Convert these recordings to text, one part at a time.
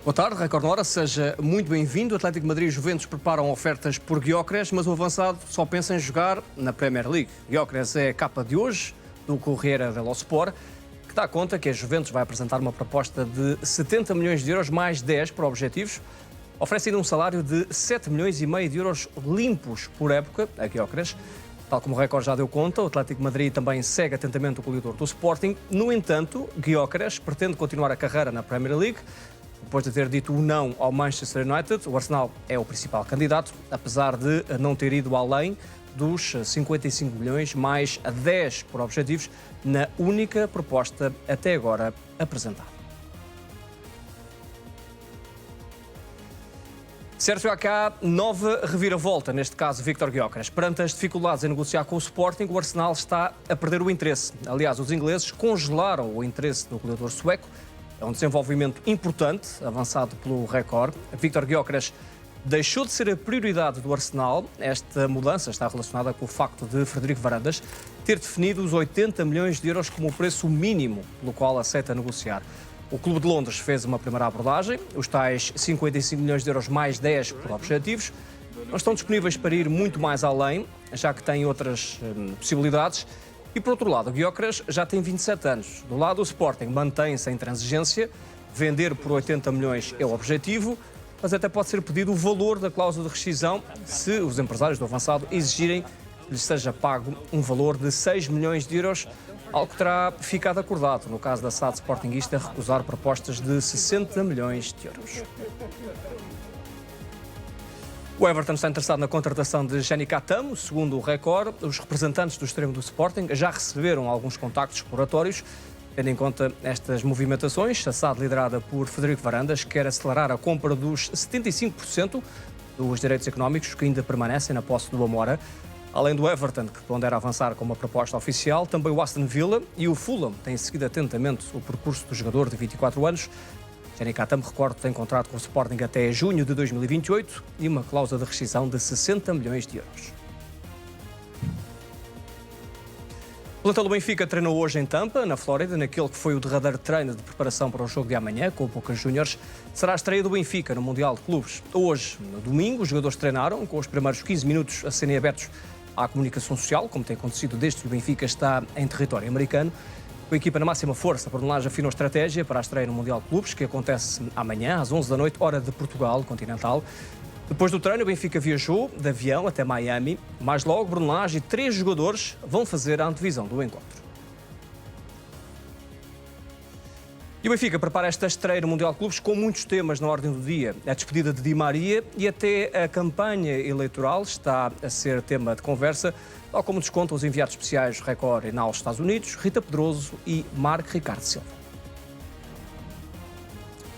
Boa tarde, Record Hora, seja muito bem-vindo. O Atlético de Madrid e Juventus preparam ofertas por Gyökeres, mas o avançado só pensa em jogar na Premier League. Gyökeres é a capa de hoje do Corriere dello Sport, que dá conta que a Juventus vai apresentar uma proposta de 70 milhões de euros mais 10 para objetivos. Oferece ainda um salário de 7 milhões e meio de euros limpos por época a Gyökeres. Tal como o Record já deu conta, o Atlético de Madrid também segue atentamente o goleador do Sporting. No entanto, Gyökeres pretende continuar a carreira na Premier League. Depois de ter dito o não ao Manchester United, o Arsenal é o principal candidato, apesar de não ter ido além dos 55 milhões mais 10 por objetivos na única proposta até agora apresentada. Sérgio, há cá nova reviravolta, neste caso Víctor Gyökeres. Perante as dificuldades em negociar com o Sporting, o Arsenal está a perder o interesse. Aliás, os ingleses congelaram o interesse do goleador sueco. É um desenvolvimento importante, avançado pelo Record. Víctor Gyökeres deixou de ser a prioridade do Arsenal. Esta mudança está relacionada com o facto de Frederico Varandas ter definido os 80 milhões de euros como o preço mínimo pelo qual aceita negociar. O Clube de Londres fez uma primeira abordagem. Os tais 55 milhões de euros mais 10 por objetivos não estão disponíveis para ir muito mais além, já que têm outras possibilidades. E, por outro lado, o Gyökeres já tem 27 anos. Do lado do Sporting, mantém-se a intransigência. Vender por 80 milhões é o objetivo, mas até pode ser pedido o valor da cláusula de rescisão se os empresários do avançado exigirem que lhes seja pago um valor de 6 milhões de euros, algo que terá ficado acordado no caso da SAD Sportingista recusar propostas de 60 milhões de euros. O Everton está interessado na contratação de Jenny Catamo. Segundo o Record, os representantes do extremo do Sporting já receberam alguns contactos exploratórios. Tendo em conta estas movimentações, a SAD, liderada por Frederico Varandas, quer acelerar a compra dos 75% dos direitos económicos que ainda permanecem na posse do Amora. Além do Everton, que pondera avançar com uma proposta oficial, também o Aston Villa e o Fulham têm seguido atentamente o percurso do jogador de 24 anos. Jenny Catamo, recordo, tem contrato com o Sporting até junho de 2028 e uma cláusula de rescisão de 60 milhões de euros. O plantel do Benfica treinou hoje em Tampa, na Flórida, naquele que foi o derradeiro treino de preparação para o jogo de amanhã, com o Boca Juniors. Será a estreia do Benfica no Mundial de Clubes. Hoje, no domingo, os jogadores treinaram, com os primeiros 15 minutos a serem abertos à comunicação social, como tem acontecido desde que o Benfica está em território americano. Com a equipa na máxima força, a Brunelage afinou a estratégia para a estreia no Mundial de Clubes, que acontece amanhã, às 11 da noite, hora de Portugal continental. Depois do treino, o Benfica viajou de avião até Miami. Mais logo, Brunelage e 3 jogadores vão fazer a antevisão do encontro. E o Benfica prepara esta estreia no Mundial de Clubes com muitos temas na ordem do dia. A despedida de Di Maria e até a campanha eleitoral está a ser tema de conversa, tal como descontam os enviados especiais Record e aos Estados Unidos, Rita Pedroso e Marco Ricardo Silva.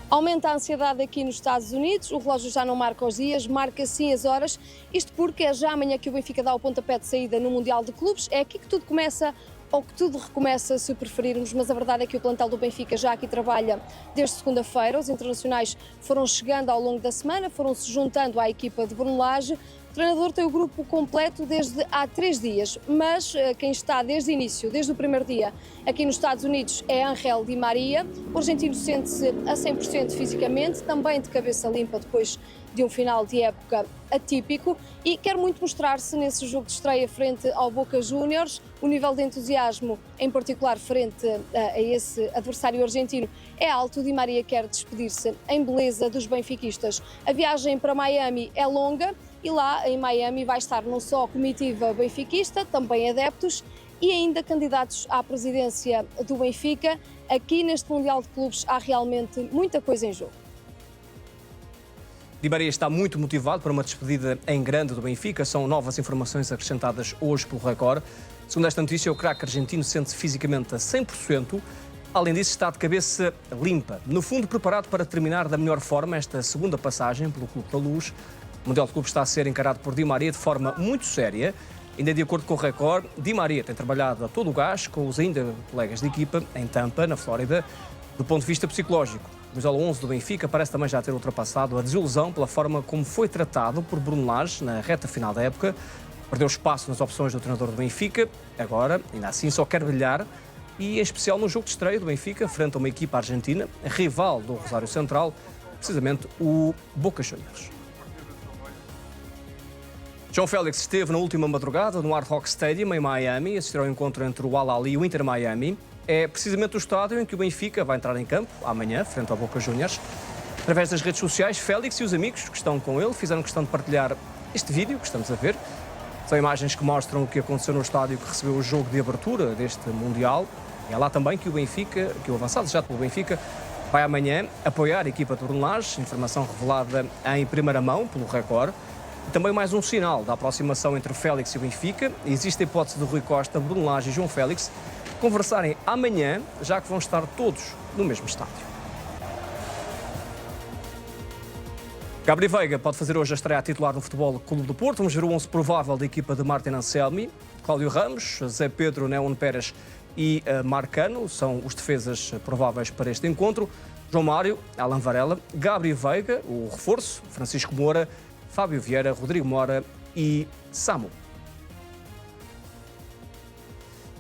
Aumenta a ansiedade aqui nos Estados Unidos, o relógio já não marca os dias, marca sim as horas, isto porque é já amanhã que o Benfica dá o pontapé de saída no Mundial de Clubes, é aqui que tudo começa, ou que tudo recomeça, se preferirmos, mas a verdade é que o plantel do Benfica já aqui trabalha desde segunda-feira. Os internacionais foram chegando ao longo da semana, foram-se juntando à equipa de Brunelage. O treinador tem o grupo completo desde há 3 dias, mas quem está desde o início, desde o primeiro dia, aqui nos Estados Unidos é Ángel Di Maria. O argentino sente-se a 100% fisicamente, também de cabeça limpa depois de um final de época atípico e quer muito mostrar-se nesse jogo de estreia frente ao Boca Juniors. O nível de entusiasmo, em particular frente a esse adversário argentino, é alto. Di Maria quer despedir-se em beleza dos benfiquistas. A viagem para Miami é longa e lá em Miami vai estar não só a comitiva benfiquista, também adeptos e ainda candidatos à presidência do Benfica. Aqui neste Mundial de Clubes há realmente muita coisa em jogo. Di Maria está muito motivado para uma despedida em grande do Benfica. São novas informações acrescentadas hoje pelo Record. Segundo esta notícia, o craque argentino sente-se fisicamente a 100%. Além disso, está de cabeça limpa. No fundo, preparado para terminar da melhor forma esta segunda passagem pelo Clube da Luz. O Mundial de Clubes está a ser encarado por Di Maria de forma muito séria. Ainda de acordo com o Record, Di Maria tem trabalhado a todo o gás com os ainda colegas de equipa em Tampa, na Flórida. Do ponto de vista psicológico, o camisola 11 do Benfica parece também já ter ultrapassado a desilusão pela forma como foi tratado por Brunelage na reta final da época. Perdeu espaço nas opções do treinador do Benfica. Agora, ainda assim, só quer brilhar. E em especial no jogo de estreia do Benfica, frente a uma equipa argentina, rival do Rosário Central. precisamente o Boca Juniors. João Félix esteve na última madrugada no Hard Rock Stadium, em Miami, assistir ao encontro entre o Al Ahly e o Inter Miami. É precisamente o estádio em que o Benfica vai entrar em campo, amanhã, frente ao Boca Juniors. Através das redes sociais, Félix e os amigos que estão com ele fizeram questão de partilhar este vídeo que estamos a ver. São imagens que mostram o que aconteceu no estádio que recebeu o jogo de abertura deste Mundial. E é lá também que o Benfica, que o avançado já pelo Benfica, vai amanhã apoiar a equipa de Brunelage, informação revelada em primeira mão pelo Record. E também mais um sinal da aproximação entre o Félix e o Benfica. Existe a hipótese de Rui Costa, Brunelage e João Félix conversarem amanhã, já que vão estar todos no mesmo estádio. Gabri Veiga pode fazer hoje a estreia titular no Futebol Clube do Porto. Vamos ver o 11 provável da equipa de Martin Anselmi. Cláudio Ramos, Zé Pedro, Neon Pérez e Marcano são os defesas prováveis para este encontro. João Mário, Alan Varela, Gabri Veiga, o reforço, Francisco Moura, Fábio Vieira, Rodrigo Mora e Samu.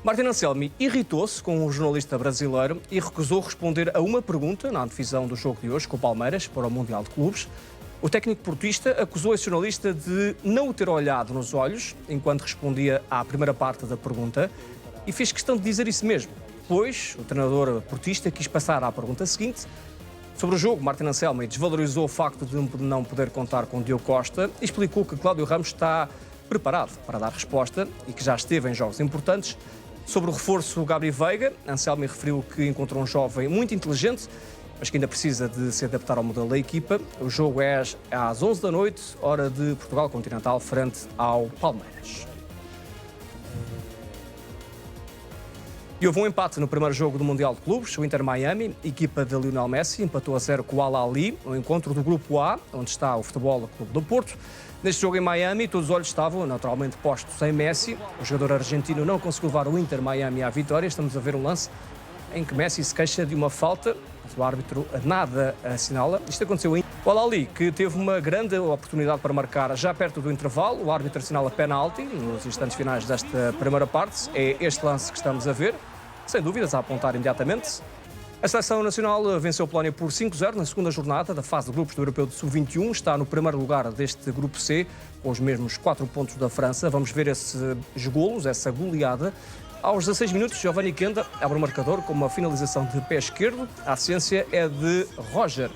Martin Anselmi irritou-se com um jornalista brasileiro e recusou responder a uma pergunta na antevisão do jogo de hoje com o Palmeiras para o Mundial de Clubes. O técnico portista acusou esse jornalista de não o ter olhado nos olhos enquanto respondia à primeira parte da pergunta e fez questão de dizer isso mesmo. Depois, o treinador portista quis passar à pergunta seguinte. Sobre o jogo, Martin Anselmi desvalorizou o facto de não poder contar com Diogo Costa e explicou que Cláudio Ramos está preparado para dar resposta e que já esteve em jogos importantes. Sobre o reforço Gabri Veiga, Anselmi referiu que encontrou um jovem muito inteligente, mas que ainda precisa de se adaptar ao modelo da equipa. O jogo é às 11 da noite, hora de Portugal Continental, frente ao Palmeiras. E houve um empate no primeiro jogo do Mundial de Clubes. O Inter Miami, equipa de Lionel Messi, empatou a 0 com o Al Ahly, no encontro do Grupo A, onde está o Futebol Clube do Porto. Neste jogo em Miami, todos os olhos estavam naturalmente postos em Messi. O jogador argentino não conseguiu levar o Inter Miami à vitória. Estamos a ver um lance em que Messi se queixa de uma falta, mas o árbitro nada assinala. Isto aconteceu em o Al Ahly, que teve uma grande oportunidade para marcar já perto do intervalo. O árbitro assinala penalti nos instantes finais desta primeira parte. É este lance que estamos a ver, sem dúvidas, a apontar imediatamente. A Seleção Nacional venceu a Polónia por 5-0 na segunda jornada da fase de grupos do Europeu de Sub-21. Está no primeiro lugar deste Grupo C, com os mesmos 4 pontos da França. Vamos ver esses golos, essa goleada. Aos 16 minutos, Giovanni Kenda abre o marcador com uma finalização de pé esquerdo. A assistência é de Roger.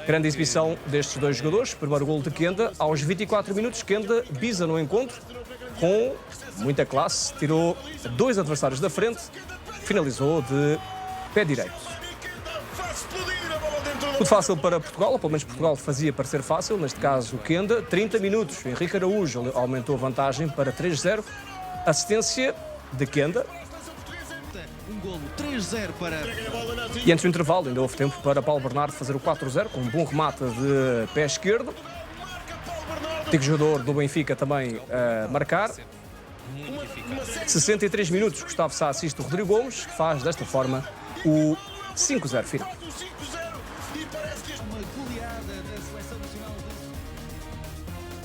Grande exibição destes dois jogadores. Primeiro golo de Kenda. Aos 24 minutos, Kenda bisa no encontro com muita classe. Tirou 2 adversários da frente. Finalizou de pé direito. Tudo fácil para Portugal, ou pelo menos Portugal fazia parecer fácil. Neste caso, Kenda. 30 minutos. Henrique Araújo aumentou a vantagem para 3-0. Assistência de Kenda. Um golo 3-0 para... E antes do intervalo ainda houve tempo para Paulo Bernardo fazer o 4-0 com um bom remate de pé esquerdo. Antigo jogador do Benfica também a marcar. 63 minutos, Gustavo Sá assiste o Rodrigo Gomes, que faz desta forma o 5-0 final.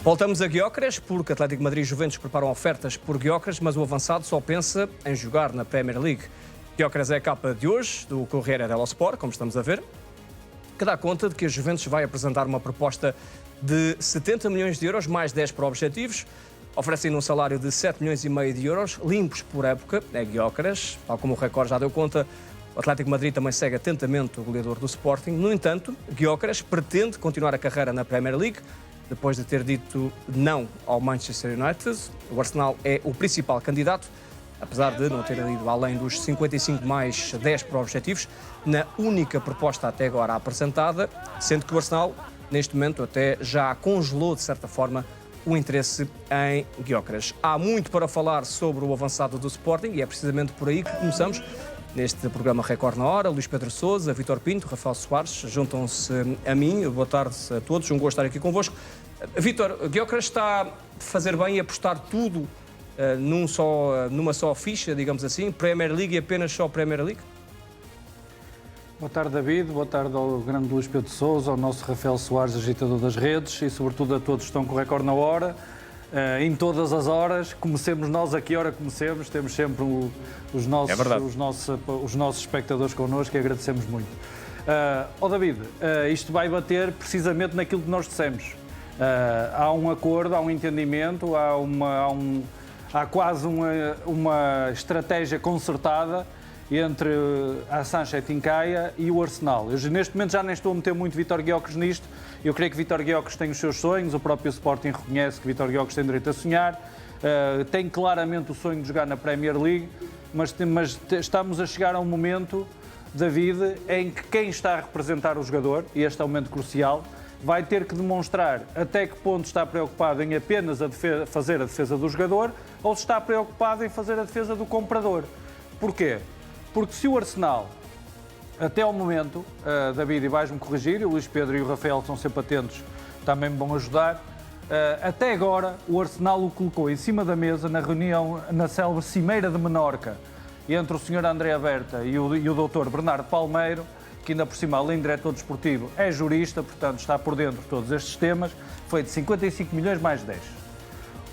Voltamos a Gyökeres, porque Atlético de Madrid e Juventus preparam ofertas por Gyökeres, mas o avançado só pensa em jogar na Premier League. Gyökeres é a capa de hoje do Corriere dello Sport, como estamos a ver, que dá conta de que a Juventus vai apresentar uma proposta de 70 milhões de euros, mais 10 para objetivos. Oferecem um salário de 7 milhões e meio de euros, limpos por época, é Gyökeres. Tal como o Record já deu conta, o Atlético de Madrid também segue atentamente o goleador do Sporting. No entanto, Gyökeres pretende continuar a carreira na Premier League, depois de ter dito não ao Manchester United. O Arsenal é o principal candidato, apesar de não ter ido além dos 55 mais 10 para objetivos, na única proposta até agora apresentada, sendo que o Arsenal, neste momento, até já congelou, de certa forma, o interesse em Gyökeres. Há muito para falar sobre o avançado do Sporting e é precisamente por aí que começamos. Neste programa Record na Hora, Luís Pedro Sousa, Vítor Pinto, Rafael Soares juntam-se a mim. Boa tarde a todos, um gosto estar aqui convosco. Vítor, Gyökeres está a fazer bem e apostar tudo numa só ficha, digamos assim, Premier League e apenas só Premier League? Boa tarde, David. Boa tarde ao grande Luís Pedro Sousa, ao nosso Rafael Soares, agitador das redes, e sobretudo a todos que estão com o Record na Hora. Em todas as horas, comecemos nós a que hora comecemos, temos sempre os nossos espectadores connosco e agradecemos muito. David, isto vai bater precisamente naquilo que nós dissemos. Há um acordo, há um entendimento, há quase uma estratégia concertada entre a Sancha Tincaia e o Arsenal. Eu neste momento já nem estou a meter muito Vítor Gyökeres nisto. Eu creio que Vítor Gyökeres tem os seus sonhos, o próprio Sporting reconhece que Vítor Gyökeres tem direito a sonhar, tem claramente o sonho de jogar na Premier League, mas estamos a chegar a um momento, David, em que quem está a representar o jogador, e este é um momento crucial, vai ter que demonstrar até que ponto está preocupado em apenas fazer a defesa do jogador ou se está preocupado em fazer a defesa do comprador. Porquê? Porque se o Arsenal, até ao momento, David, e vais-me corrigir, e o Luís Pedro e o Rafael estão sempre atentos, também me vão ajudar, até agora o Arsenal o colocou em cima da mesa na reunião, na célebre Cimeira de Menorca, entre o Sr. André Berta e o Dr. Bernardo Palmeiro, que ainda por cima, além de diretor desportivo, é jurista, portanto está por dentro de todos estes temas, foi de 55 milhões mais 10.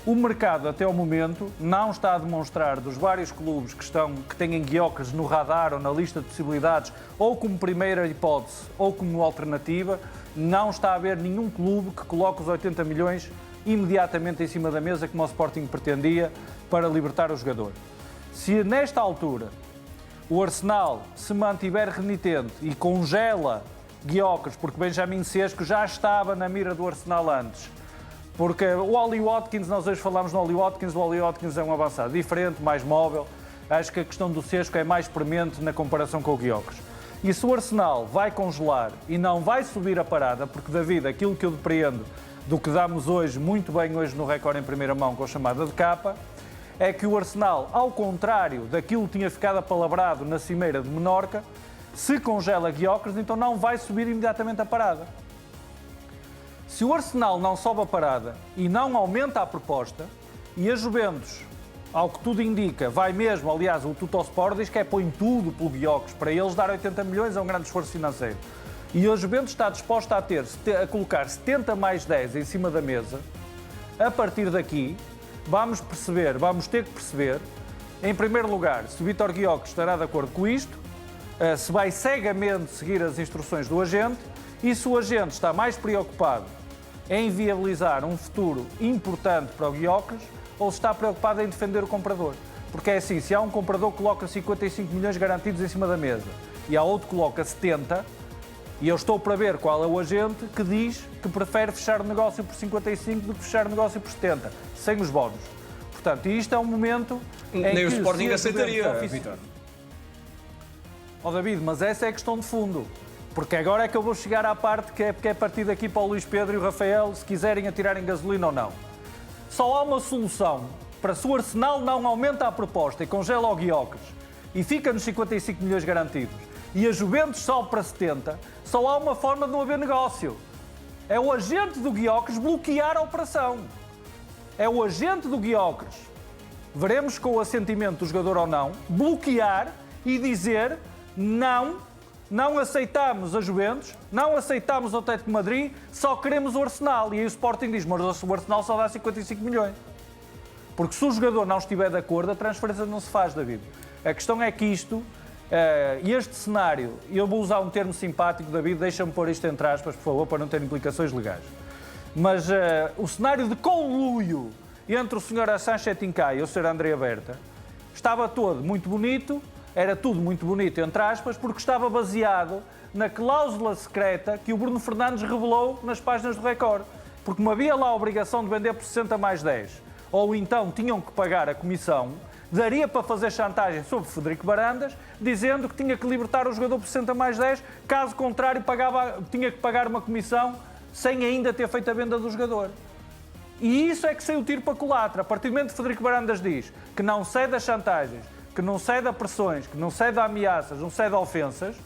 O mercado, até ao momento, não está a demonstrar dos vários clubes que têm Gyökeres no radar ou na lista de possibilidades, ou como primeira hipótese, ou como alternativa, não está a haver nenhum clube que coloque os 80 milhões imediatamente em cima da mesa, como o Sporting pretendia, para libertar o jogador. Se nesta altura o Arsenal se mantiver renitente e congela Gyökeres, porque Benjamin Sesko já estava na mira do Arsenal antes, porque o Ollie Watkins, nós hoje falámos no Ollie Watkins, o Ollie Watkins é um avançado diferente, mais móvel, acho que a questão do Sesko é mais premente na comparação com o Gyökeres. E se o Arsenal vai congelar e não vai subir a parada, porque David, aquilo que eu depreendo do que damos hoje, muito bem hoje no Record em primeira mão com a chamada de capa, é que o Arsenal, ao contrário daquilo que tinha ficado apalavrado na Cimeira de Menorca, se congela Gyökeres, então não vai subir imediatamente a parada. Se o Arsenal não sobe a parada e não aumenta a proposta, e a Juventus, ao que tudo indica, vai mesmo, aliás, o Tuttosport diz que põe tudo pelo Gyökeres, para eles dar 80 milhões é um grande esforço financeiro. E a Juventus está disposta a colocar 70 mais 10 em cima da mesa. A partir daqui, vamos ter que perceber, em primeiro lugar, se o Vítor Gyökeres estará de acordo com isto, se vai cegamente seguir as instruções do agente, e se o agente está mais preocupado em viabilizar um futuro importante para o Gyökeres ou se está preocupado em defender o comprador. Porque é assim, se há um comprador que coloca 55 milhões garantidos em cima da mesa e há outro que coloca 70, e eu estou para ver qual é o agente que diz que prefere fechar o negócio por 55 do que fechar o negócio por 70, sem os bónus. Portanto, isto é um momento em nem que o Sporting aceitaria, Vítor. David, mas essa é a questão de fundo. Porque agora é que eu vou chegar à parte que é a partir daqui para o Luís Pedro e o Rafael, se quiserem atirarem gasolina ou não. Só há uma solução para se o Arsenal não aumenta a proposta e congela o Gyökeres e fica nos 55 milhões garantidos e a Juventus sobe para 70, só há uma forma de não haver negócio. É o agente do Gyökeres bloquear a operação. É o agente do Gyökeres, veremos com o assentimento do jogador ou não, bloquear e dizer não aceitamos a Juventus, não aceitamos o Atlético de Madrid, só queremos o Arsenal. E aí o Sporting diz, mas o Arsenal só dá 55 milhões. Porque se o jogador não estiver de acordo, a transferência não se faz, David. A questão é que este cenário, e eu vou usar um termo simpático, David, deixa-me pôr isto entre aspas, por favor, para não ter implicações legais. Mas o cenário de conluio entre o Sr. Sancha Tincaia e o Sr. André Berta estava todo muito bonito, era tudo muito bonito, entre aspas, porque estava baseado na cláusula secreta que o Bruno Fernandes revelou nas páginas do Record. Porque como havia lá a obrigação de vender por 60 mais 10, ou então tinham que pagar a comissão, daria para fazer chantagem sobre Frederico Varandas, dizendo que tinha que libertar o jogador por 60 mais 10, caso contrário tinha que pagar uma comissão sem ainda ter feito a venda do jogador. E isso é que saiu o tiro para a culatra. A partir do momento que Frederico Varandas diz que não cede a chantagens, que não cede a pressões, que não cede a ameaças, não cede a ofensas,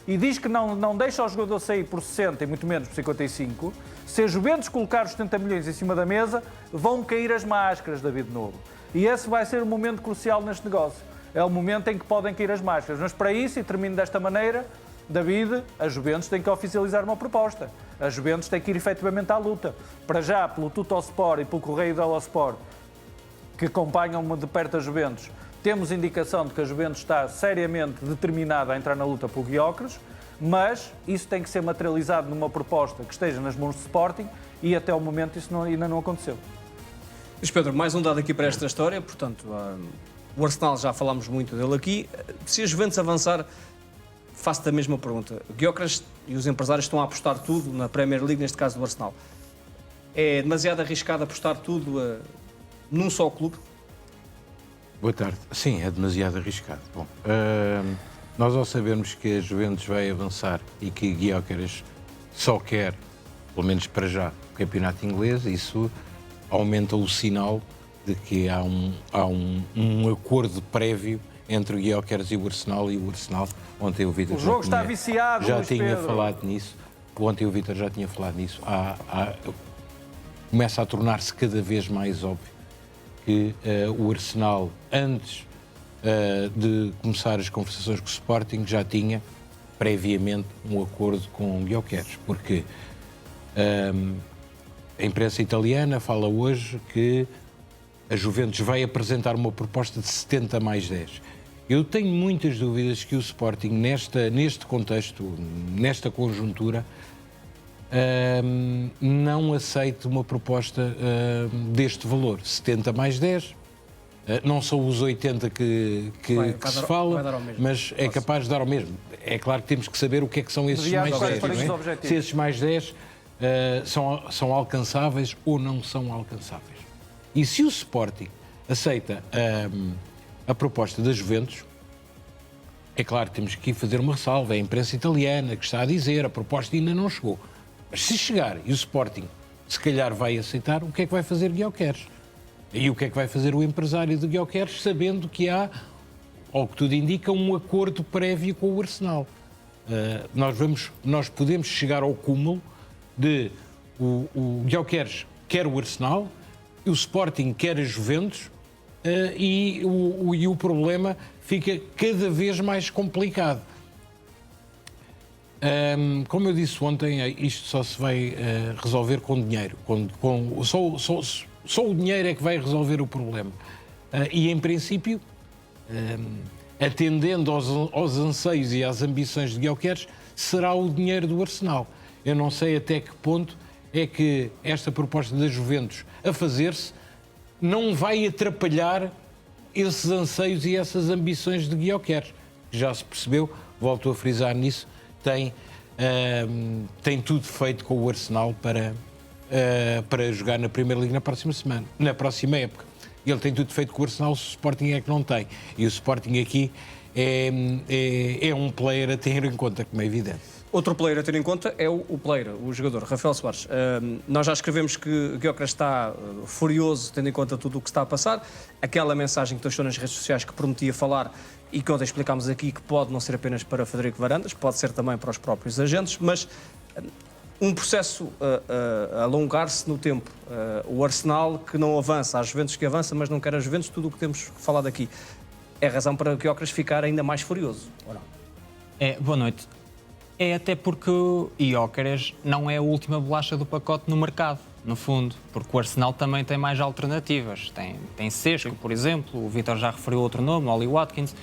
e diz que não deixa o jogador sair por 60 e muito menos por 55, se a Juventus colocar os 70 milhões em cima da mesa, vão cair as máscaras, David Novo. E esse vai ser o momento crucial neste negócio. É o momento em que podem cair as máscaras. Mas para isso, e termino desta maneira, David, a Juventus tem que oficializar uma proposta. A Juventus tem que ir efetivamente à luta. Para já, pelo Tuttosport e pelo Correio dello Sport, que acompanham de perto a Juventus, temos indicação de que a Juventus está seriamente determinada a entrar na luta pelo Gyökeres. mas isso tem que ser materializado numa proposta que esteja nas mãos do Sporting e até ao momento isso ainda não aconteceu. Luís Pedro, mais um dado aqui para esta história, portanto, o Arsenal já falámos muito dele aqui. Se a Juventus avançar, faço-te a mesma pergunta. Gyökeres e os empresários estão a apostar tudo na Premier League, neste caso do Arsenal. É demasiado arriscado apostar tudo num só clube? Boa tarde. Sim, é demasiado arriscado. Bom, nós ao sabermos que a Juventus vai avançar e que Gyökeres só quer, pelo menos para já, o campeonato inglês, isso aumenta o sinal de que há um acordo prévio entre o Gyökeres e o Arsenal, ontem o Vítor O jogo está viciado, já Luís tinha Pedro. falado nisso, ontem o Vítor já tinha falado nisso, começa a tornar-se cada vez mais óbvio que o Arsenal, antes de começar as conversações com o Sporting, já tinha previamente um acordo com o Gyökeres, porque a imprensa italiana fala hoje que a Juventus vai apresentar uma proposta de 70 mais 10. Eu tenho muitas dúvidas que o Sporting, neste contexto, nesta conjuntura, não aceite uma proposta deste valor. 70 mais 10, não são os 80 que se fala, mas é capaz de dar ao mesmo. É claro que temos que saber o que é que são esses mais 10. Não é? Se esses mais 10 são alcançáveis ou não são alcançáveis. E se o Sporting aceita a proposta da Juventus, é claro que temos que fazer uma ressalva. É a imprensa italiana que está a dizer a proposta ainda não chegou. Mas se chegar e o Sporting se calhar vai aceitar, o que é que vai fazer Gyökeres? E o que é que vai fazer o empresário de Gyökeres, sabendo que há, ao que tudo indica, um acordo prévio com o Arsenal? Nós podemos chegar ao cúmulo de o Gyökeres quer o Arsenal, o Sporting quer a Juventus, e o problema fica cada vez mais complicado. Como eu disse ontem, isto só se vai resolver com dinheiro. Só o dinheiro é que vai resolver o problema. E, em princípio, atendendo aos anseios e às ambições de Gyökeres, será o dinheiro do Arsenal. Eu não sei até que ponto é que esta proposta da Juventus a fazer-se não vai atrapalhar esses anseios e essas ambições de Gyökeres. Já se percebeu, volto a frisar nisso, tem tudo feito com o Arsenal para jogar na Primeira Liga na próxima época. Ele tem tudo feito com o Arsenal, o Sporting é que não tem. E o Sporting aqui é um player a ter em conta, como é evidente. Outro player a ter em conta é o jogador, Rafael Soares. Nós já escrevemos que Gyökeres está furioso, tendo em conta tudo o que está a passar. Aquela mensagem que deixou nas redes sociais que prometia falar e que ontem explicámos aqui que pode não ser apenas para Frederico Varandas, pode ser também para os próprios agentes, mas um processo a alongar-se no tempo. O Arsenal que não avança, há Juventus que avança, mas não quer a Juventus, tudo o que temos falado aqui. É razão para Gyökeres ficar ainda mais furioso, ou não? Boa noite. É até porque o Gyökeres não é a última bolacha do pacote no mercado, no fundo, porque o Arsenal também tem mais alternativas. Tem Sesco, por exemplo, o Vítor já referiu outro nome, Ollie Watkins,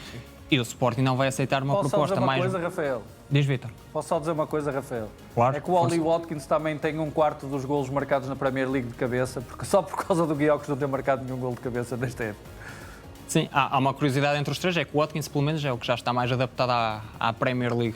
e o Sporting não vai aceitar uma proposta mais... Posso só dizer uma coisa, Rafael? Diz, Vítor. Posso só dizer uma coisa, Rafael? Claro. É que o Ollie Watkins também tem um quarto dos golos marcados na Premier League de cabeça, porque só por causa do Gyökeres não ter marcado nenhum golo de cabeça nesta época. Sim, há uma curiosidade entre os três, é que o Watkins, pelo menos, é o que já está mais adaptado à Premier League.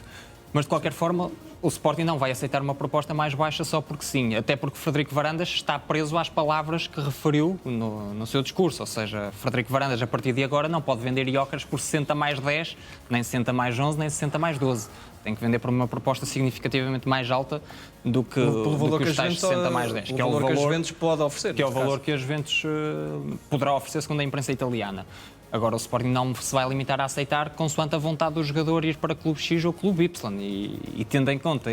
Mas, de qualquer forma, o Sporting não vai aceitar uma proposta mais baixa só porque sim. Até porque Frederico Varandas está preso às palavras que referiu no seu discurso. Ou seja, Frederico Varandas, a partir de agora, não pode vender Gyökeres por 60 mais 10, nem 60 mais 11, nem 60 mais 12. Tem que vender por uma proposta significativamente mais alta do que os tais 60 mais 10. Que é o valor que a Juventus pode oferecer. Que é o valor que a Juventus poderá oferecer, segundo a imprensa italiana. Agora, o Sporting não se vai limitar a aceitar consoante a vontade do jogador ir para Clube X ou Clube Y. E tendo em conta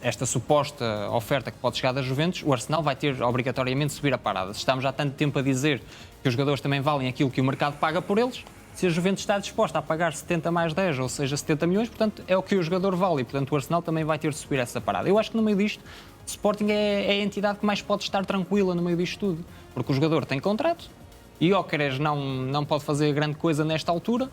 esta suposta oferta que pode chegar da Juventus, o Arsenal vai ter obrigatoriamente de subir a parada. Se estamos há tanto tempo a dizer que os jogadores também valem aquilo que o mercado paga por eles, se a Juventus está disposta a pagar 70 mais 10, ou seja, 70 milhões, portanto, é o que o jogador vale. E, portanto, o Arsenal também vai ter de subir essa parada. Eu acho que no meio disto, o Sporting é a entidade que mais pode estar tranquila no meio disto tudo. Porque o jogador tem contrato, e Gyökeres não pode fazer grande coisa nesta altura,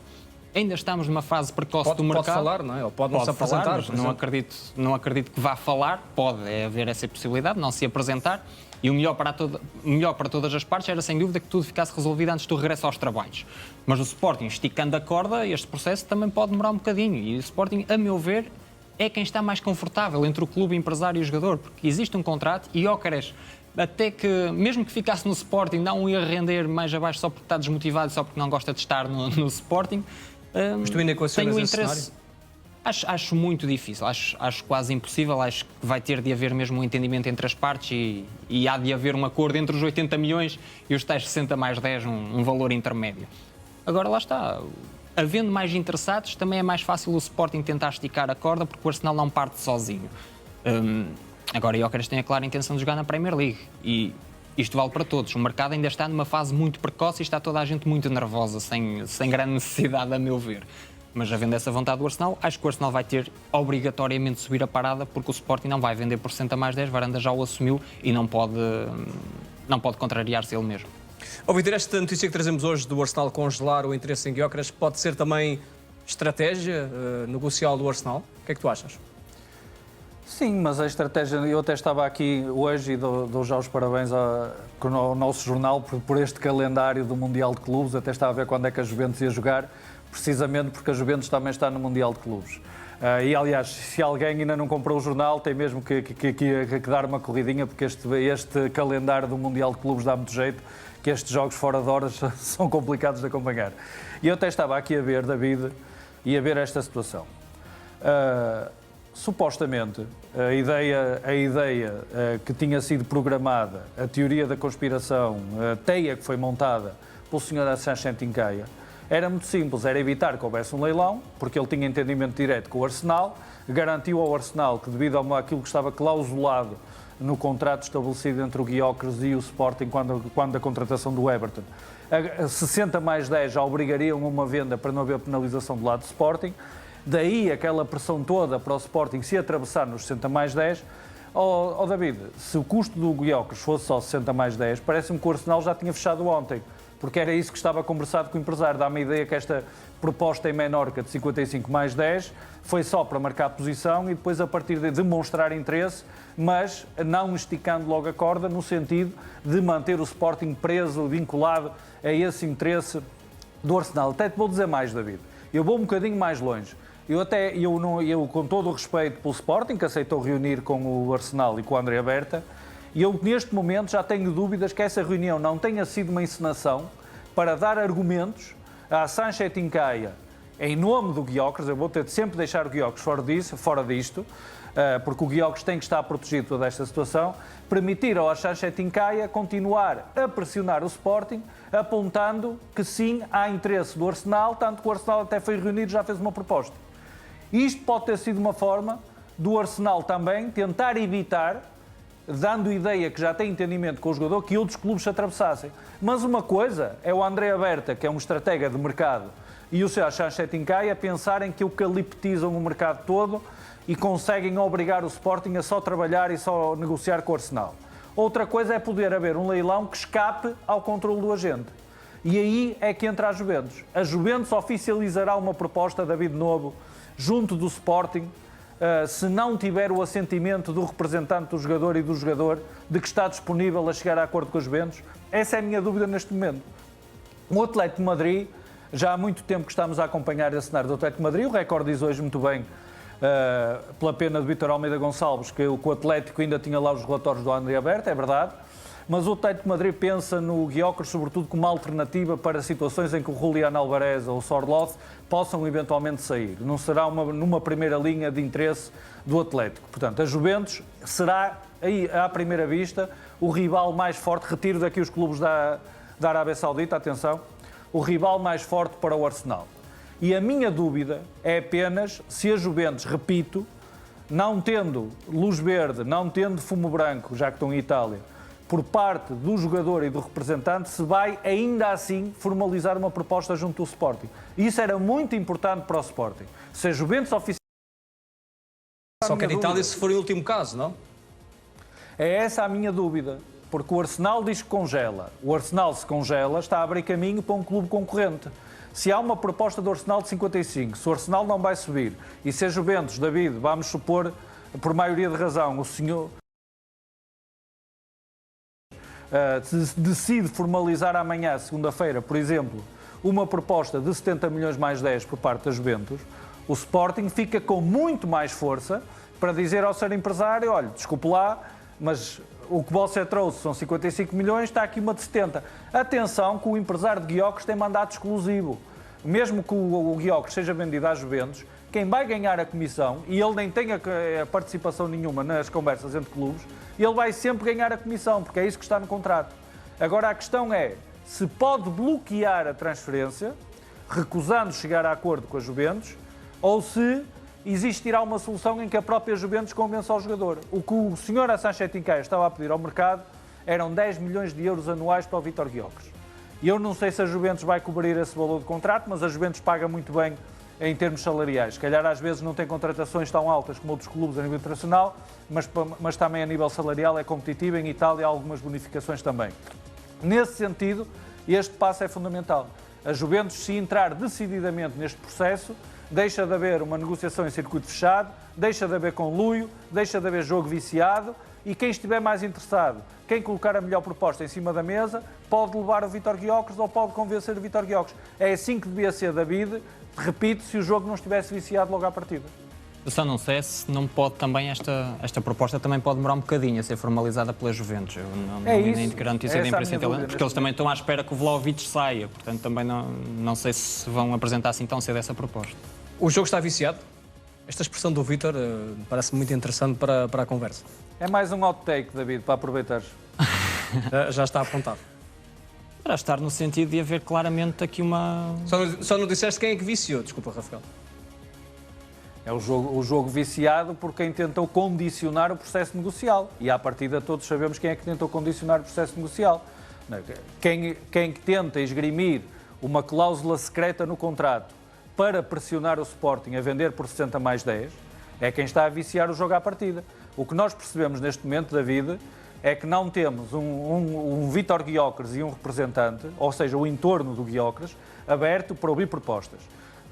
Ainda estamos numa fase precoce do mercado. Pode falar, não é? Ou pode não se falar, apresentar. mas não acredito que vá falar. Pode haver essa possibilidade, não se apresentar. E o melhor para todas as partes era, sem dúvida, que tudo ficasse resolvido antes do regresso aos trabalhos. Mas o Sporting, esticando a corda, este processo também pode demorar um bocadinho. E o Sporting, a meu ver, é quem está mais confortável entre o clube, empresário e o jogador. Porque existe um contrato e Gyökeres, até que, mesmo que ficasse no Sporting, não ia render mais abaixo só porque está desmotivado, só porque não gosta de estar no Sporting. Mas tu ainda equacionas esse cenário? Acho muito difícil, acho quase impossível. Acho que vai ter de haver mesmo um entendimento entre as partes e há de haver um acordo entre os 80 milhões e os tais 60 mais 10, um valor intermédio. Agora, lá está. Havendo mais interessados, também é mais fácil o Sporting tentar esticar a corda, porque o Arsenal não parte sozinho. Agora, Gyökeres tem a clara intenção de jogar na Premier League e isto vale para todos. O mercado ainda está numa fase muito precoce e está toda a gente muito nervosa, sem grande necessidade, a meu ver. Mas, havendo essa vontade do Arsenal, acho que o Arsenal vai ter obrigatoriamente de subir a parada, porque o Sporting não vai vender por 60 mais 10, Varanda já o assumiu e não pode contrariar-se ele mesmo. Ao ouvir esta notícia que trazemos hoje do Arsenal congelar o interesse em Gyökeres, pode ser também estratégia negocial do Arsenal? O que é que tu achas? Sim, mas a estratégia, eu até estava aqui hoje e dou já os parabéns ao nosso jornal por este calendário do Mundial de Clubes, até estava a ver quando é que a Juventus ia jogar, precisamente porque a Juventus também está no Mundial de Clubes. E aliás, se alguém ainda não comprou o jornal, tem mesmo que dar uma corridinha, porque este calendário do Mundial de Clubes dá muito jeito, que estes jogos fora de horas são complicados de acompanhar. E eu até estava aqui a ver, David, e a ver esta situação. Supostamente, a ideia que tinha sido programada, a teoria da conspiração, a teia que foi montada pelo Sr. Sanchez Tincaia, era muito simples, era evitar que houvesse um leilão, porque ele tinha entendimento direto com o Arsenal, garantiu ao Arsenal que, devido àquilo que estava clausulado no contrato estabelecido entre o Gyökeres e o Sporting quando a contratação do Everton, a 60 mais 10 já obrigariam a uma venda para não haver penalização do lado do Sporting. Daí aquela pressão toda para o Sporting se atravessar nos 60 mais 10. David, se o custo do Gyökeres fosse só 60 mais 10, parece-me que o Arsenal já tinha fechado ontem, porque era isso que estava conversado com o empresário. Dá-me a ideia que esta proposta em Menorca de 55 mais 10 foi só para marcar posição e depois, a partir de demonstrar interesse, mas não esticando logo a corda, no sentido de manter o Sporting preso, vinculado a esse interesse do Arsenal. Até te vou dizer mais, David. Eu vou um bocadinho mais longe. Eu, com todo o respeito pelo Sporting, que aceitou reunir com o Arsenal e com o André Berta, e eu, neste momento, já tenho dúvidas que essa reunião não tenha sido uma encenação para dar argumentos à Sanchez Tincaia em nome do Gyökeres. Eu vou ter de sempre deixar o Gyökeres fora disto, porque o Gyökeres tem que estar protegido toda esta situação, permitir ao Sanchez Tincaia continuar a pressionar o Sporting, apontando que sim, há interesse do Arsenal, tanto que o Arsenal até foi reunido e já fez uma proposta. Isto pode ter sido uma forma do Arsenal também tentar evitar, dando ideia que já tem entendimento com o jogador, que outros clubes se atravessassem. Mas uma coisa é o André Berta, que é um estratega de mercado, e o Sr. Sanchez Tincaia pensarem que eucaliptizam o mercado todo e conseguem obrigar o Sporting a só trabalhar e só negociar com o Arsenal. Outra coisa é poder haver um leilão que escape ao controle do agente. E aí é que entra a Juventus. A Juventus oficializará uma proposta, David Novo, junto do Sporting, se não tiver o assentimento do representante do jogador e do jogador de que está disponível a chegar a acordo com a Juventus. Essa é a minha dúvida neste momento. O Atlético de Madrid, já há muito tempo que estamos a acompanhar esse cenário do Atlético de Madrid, o recorde diz hoje muito bem, pela pena de Vítor Almeida Gonçalves, que o Atlético ainda tinha lá os relatórios do André Berta, é verdade, mas o Atlético de Madrid pensa no Gyökeres sobretudo como uma alternativa para situações em que o Julián Álvarez ou o Sorloth possam eventualmente sair. Não será numa primeira linha de interesse do Atlético. Portanto, a Juventus será, aí à primeira vista, o rival mais forte, retiro daqui os clubes da Arábia Saudita, atenção, o rival mais forte para o Arsenal. E a minha dúvida é apenas se a Juventus, repito, não tendo luz verde, não tendo fumo branco, já que estão em Itália, por parte do jogador e do representante, se vai ainda assim formalizar uma proposta junto do Sporting. Isso era muito importante para o Sporting. Se a Juventus oficialmente... Só que a Itália, se for em último caso, não? É essa a minha dúvida. Porque o Arsenal diz que congela. O Arsenal, se congela, está a abrir caminho para um clube concorrente. Se há uma proposta do Arsenal de 55, se o Arsenal não vai subir e se a Juventus, David, vamos supor, por maioria de razão, o senhor decide formalizar amanhã, segunda-feira, por exemplo, uma proposta de 70 milhões mais 10 por parte da Juventus, o Sporting fica com muito mais força para dizer ao ser empresário, olha, desculpe lá, mas o que você trouxe são 55 milhões, está aqui uma de 70. Atenção que o empresário de Gyökeres tem mandato exclusivo. Mesmo que o Gyökeres seja vendido à Juventus, quem vai ganhar a comissão, e ele nem tem a participação nenhuma nas conversas entre clubes, ele vai sempre ganhar a comissão, porque é isso que está no contrato. Agora a questão é, se pode bloquear a transferência, recusando chegar a acordo com a Juventus, ou se existirá uma solução em que a própria Juventus convença ao jogador. O que o senhor Sanchez Tincaia estava a pedir ao mercado eram 10 milhões de euros anuais para o Vítor Gyökeres. E eu não sei se a Juventus vai cobrir esse valor de contrato, mas a Juventus paga muito bem em termos salariais. Se calhar às vezes não tem contratações tão altas como outros clubes a nível internacional, mas também a nível salarial é competitivo. Em Itália há algumas bonificações também. Nesse sentido, este passo é fundamental. A Juventus, se entrar decididamente neste processo, deixa de haver uma negociação em circuito fechado, deixa de haver conluio, deixa de haver jogo viciado e quem estiver mais interessado, quem colocar a melhor proposta em cima da mesa, pode levar o Vítor Gyökeres ou pode convencer o Vítor Gyökeres. É assim que devia ser, David, repito, se o jogo não estivesse viciado logo à partida. Eu só não sei se não pode também, esta proposta também pode demorar um bocadinho a ser formalizada pela Juventus. Eu não nem de grande notícia da imprensa italiana, porque eles também estão à espera que o Vlahovic saia, portanto também não sei se vão apresentar assim tão cedo essa proposta. O jogo está viciado? Esta expressão do Vítor parece muito interessante para a conversa. É mais um outtake, David, para aproveitares. Já está apontado. Para estar no sentido de haver claramente aqui uma... Só não disseste quem é que viciou, desculpa, Rafael. É o jogo viciado por quem tentou condicionar o processo negocial. E à partida todos sabemos quem é que tentou condicionar o processo negocial. Quem tenta esgrimir uma cláusula secreta no contrato para pressionar o Sporting a vender por 60 mais 10 é quem está a viciar o jogo à partida. O que nós percebemos neste momento, David, é que não temos um Vítor Gyökeres e um representante, ou seja, o entorno do Gyökeres, aberto para ouvir propostas.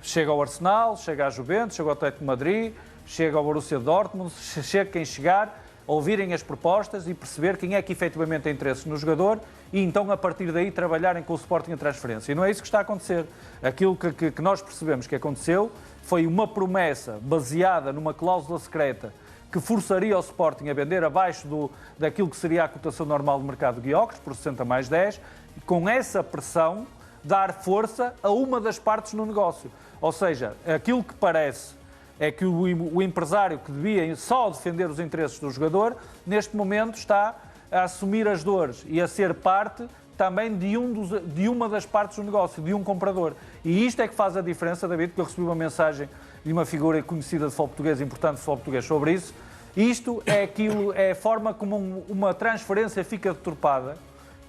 Chega ao Arsenal, chega à Juventus, chega ao Atlético de Madrid, chega ao Borussia Dortmund, chega quem chegar, ouvirem as propostas e perceber quem é que efetivamente tem interesse no jogador e então a partir daí trabalharem com o Sporting a transferência. E não é isso que está a acontecer. Aquilo que nós percebemos que aconteceu foi uma promessa baseada numa cláusula secreta que forçaria o Sporting a vender abaixo daquilo que seria a cotação normal do mercado de Gyökeres, por 60 mais 10, e com essa pressão dar força a uma das partes no negócio. Ou seja, aquilo que parece é que o empresário que devia só defender os interesses do jogador, neste momento está a assumir as dores e a ser parte também de uma das partes do negócio, de um comprador. E isto é que faz a diferença, David, porque eu recebi uma mensagem de uma figura conhecida de futebol português, importante de futebol português, sobre isso. Isto é a forma como uma transferência fica deturpada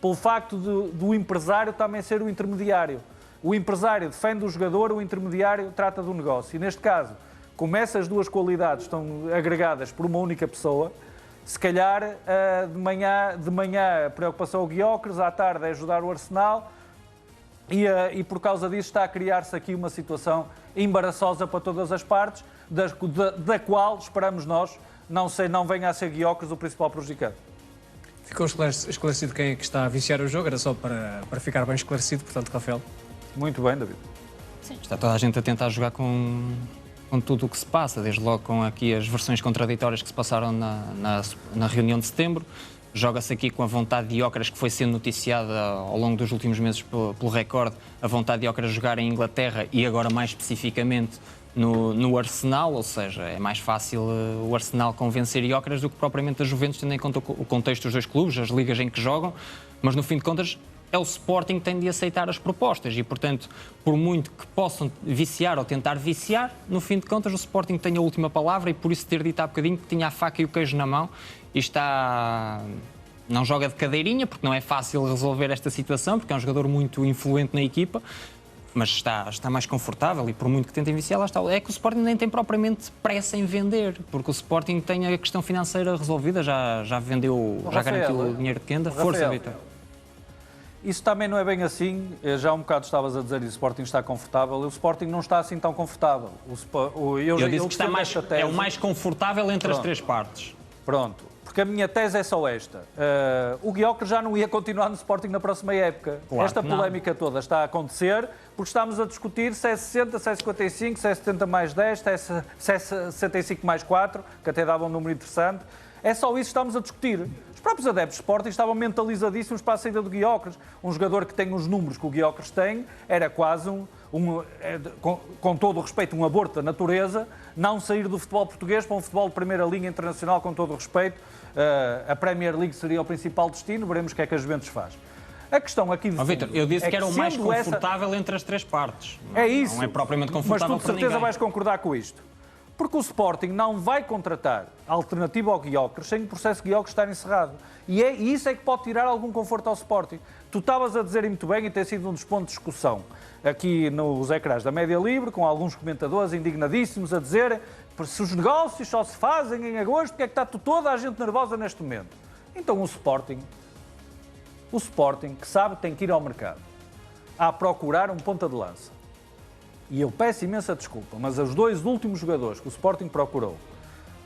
pelo facto do empresário também ser o intermediário. O empresário defende o jogador, o intermediário trata do negócio. E neste caso, como essas duas qualidades estão agregadas por uma única pessoa, se calhar de manhã a preocupação ao Gyökeres, à tarde é ajudar o Arsenal e por causa disso está a criar-se aqui uma situação embaraçosa para todas as partes, da qual esperamos nós não venha a ser Gyökeres o principal prejudicado. Ficou esclarecido quem é que está a viciar o jogo, era só para ficar bem esclarecido, portanto, Rafael. Muito bem, David. Sim. Está toda a gente a tentar jogar com tudo o que se passa, desde logo com aqui as versões contraditórias que se passaram na reunião de setembro. Joga-se aqui com a vontade de Gyökeres, que foi sendo noticiada ao longo dos últimos meses pelo Record, a vontade de Gyökeres jogar em Inglaterra e agora mais especificamente no Arsenal, ou seja, é mais fácil o Arsenal convencer Gyökeres do que propriamente a Juventus, tendo em conta o contexto dos dois clubes, as ligas em que jogam, mas no fim de contas é o Sporting que tem de aceitar as propostas e, portanto, por muito que possam viciar ou tentar viciar, no fim de contas o Sporting tem a última palavra e por isso ter dito há bocadinho que tinha a faca e o queijo na mão e não joga de cadeirinha, porque não é fácil resolver esta situação, porque é um jogador muito influente na equipa, mas está mais confortável e por muito que tentem viciar, lá está. É que o Sporting nem tem propriamente pressa em vender, porque o Sporting tem a questão financeira resolvida, já vendeu, já garantiu o dinheiro de Kenda. Força, Vitor. Isso também não é bem assim. Já há um bocado estavas a dizer que o Sporting está confortável. O Sporting não está assim tão confortável. Eu disse que é o mais confortável entre as três partes. Pronto. Porque a minha tese é só esta. O Gyökeres já não ia continuar no Sporting na próxima época. Claro Esta polémica toda está a acontecer porque estamos a discutir se é 60, se é 55, se é 70 mais 10, se é 65 mais 4, que até dava um número interessante. É só isso que estamos a discutir. Os próprios adeptos de Sporting estavam mentalizadíssimos para a saída do Gyökeres. Um jogador que tem os números que o Gyökeres tem era quase com todo o respeito, um aborto da natureza, não sair do futebol português para um futebol de primeira linha internacional, com todo o respeito. A Premier League seria o principal destino, veremos o que é que a Juventus faz. A questão aqui de Vítor, eu disse que era o mais confortável entre as três partes. É isso. Não é propriamente confortável mas tu de certeza para ninguém. vais concordar com isto. Porque o Sporting não vai contratar a alternativa ao Gyökeres sem o processo de Gyökeres estar encerrado. E isso é que pode tirar algum conforto ao Sporting. Tu estavas a dizer muito bem, e tem sido um dos pontos de discussão aqui nos ecrãs da Média Livre, com alguns comentadores indignadíssimos a dizer se os negócios só se fazem em agosto, porque é que está toda a gente nervosa neste momento? Então o Sporting, que sabe, tem que ir ao mercado a procurar um ponta de lança. E eu peço imensa desculpa, mas os dois últimos jogadores que o Sporting procurou,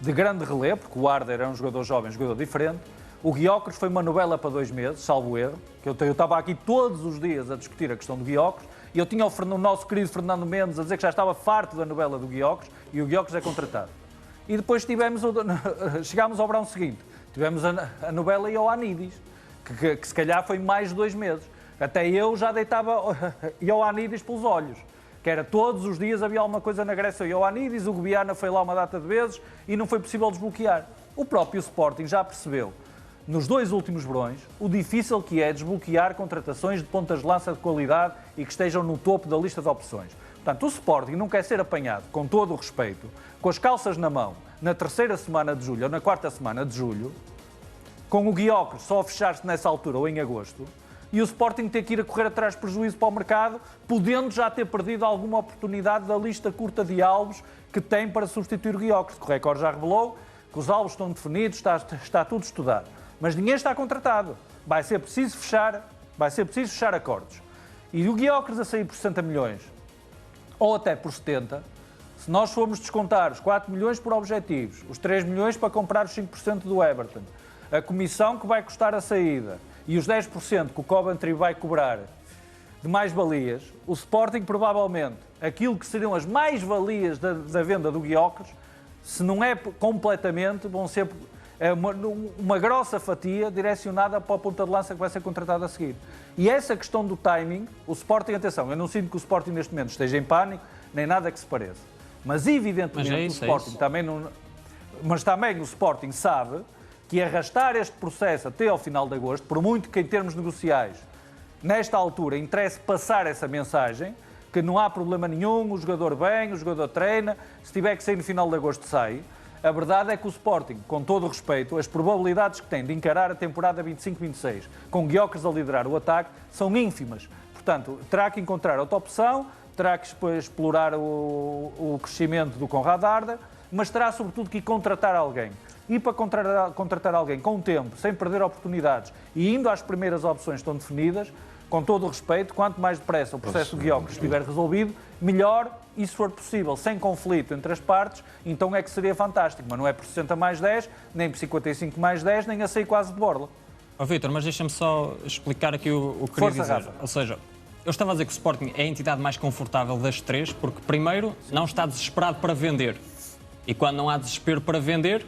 de grande relevo, porque o Arder era um jogador jovem, um jogador diferente, o Gyökeres foi uma novela para 2 meses, salvo erro, que eu estava aqui todos os dias a discutir a questão do Gyökeres, e eu tinha o nosso querido Fernando Mendes a dizer que já estava farto da novela do Gyökeres, e o Gyökeres é contratado. E depois chegámos ao verão seguinte, tivemos a novela Ioannidis, que se calhar foi mais de 2 meses. Até eu já deitava Ioannidis pelos olhos. Que era todos os dias havia alguma coisa na Grécia. O Ioannidis, o Gubiana foi lá uma data de vezes e não foi possível desbloquear. O próprio Sporting já percebeu, nos 2 últimos verões, o difícil que é desbloquear contratações de pontas de lança de qualidade e que estejam no topo da lista de opções. Portanto, o Sporting não quer ser apanhado, com todo o respeito, com as calças na mão, na 3ª semana de julho ou na 4ª semana de julho, com o Gyökeres só a fechar-se nessa altura ou em agosto, e o Sporting ter que ir a correr atrás de prejuízo para o mercado, podendo já ter perdido alguma oportunidade da lista curta de alvos que tem para substituir o Gyökeres. O Record já revelou que os alvos estão definidos, está tudo estudado. Mas ninguém está contratado. Vai ser preciso fechar acordos. E o Gyökeres a sair por 60 milhões, ou até por 70, se nós formos descontar os 4 milhões por objetivos, os 3 milhões para comprar os 5% do Everton, a comissão que vai custar a saída e os 10% que o Coventry vai cobrar de mais-valias, o Sporting provavelmente, aquilo que seriam as mais-valias da venda do Gyökeres, se não é completamente, vão ser uma grossa fatia direcionada para a ponta de lança que vai ser contratada a seguir. E essa questão do timing, o Sporting, atenção, eu não sinto que o Sporting neste momento esteja em pânico, nem nada que se pareça. Mas evidentemente o Sporting também não... Mas também o Sporting sabe que arrastar este processo até ao final de agosto, por muito que em termos negociais, nesta altura, interesse passar essa mensagem, que não há problema nenhum, o jogador vem, o jogador treina, se tiver que sair no final de agosto sai. A verdade é que o Sporting, com todo o respeito, as probabilidades que tem de encarar a temporada 25-26 com Gyökeres a liderar o ataque são ínfimas. Portanto, terá que encontrar outra opção, terá que explorar o crescimento do Konrad Arda, mas terá sobretudo que contratar alguém. E para contratar alguém com tempo, sem perder oportunidades e indo às primeiras opções que estão definidas, com todo o respeito, quanto mais depressa o processo do Gyökeres estiver resolvido, melhor, e se for possível, sem conflito entre as partes, então é que seria fantástico. Mas não é por 60 mais 10, nem por 55 mais 10, nem a sair quase de borla. Vítor, mas deixa-me só explicar aqui o que queria dizer. Rafa. Ou seja, eu estava a dizer que o Sporting é a entidade mais confortável das três, porque primeiro não está desesperado para vender. E quando não há desespero para vender,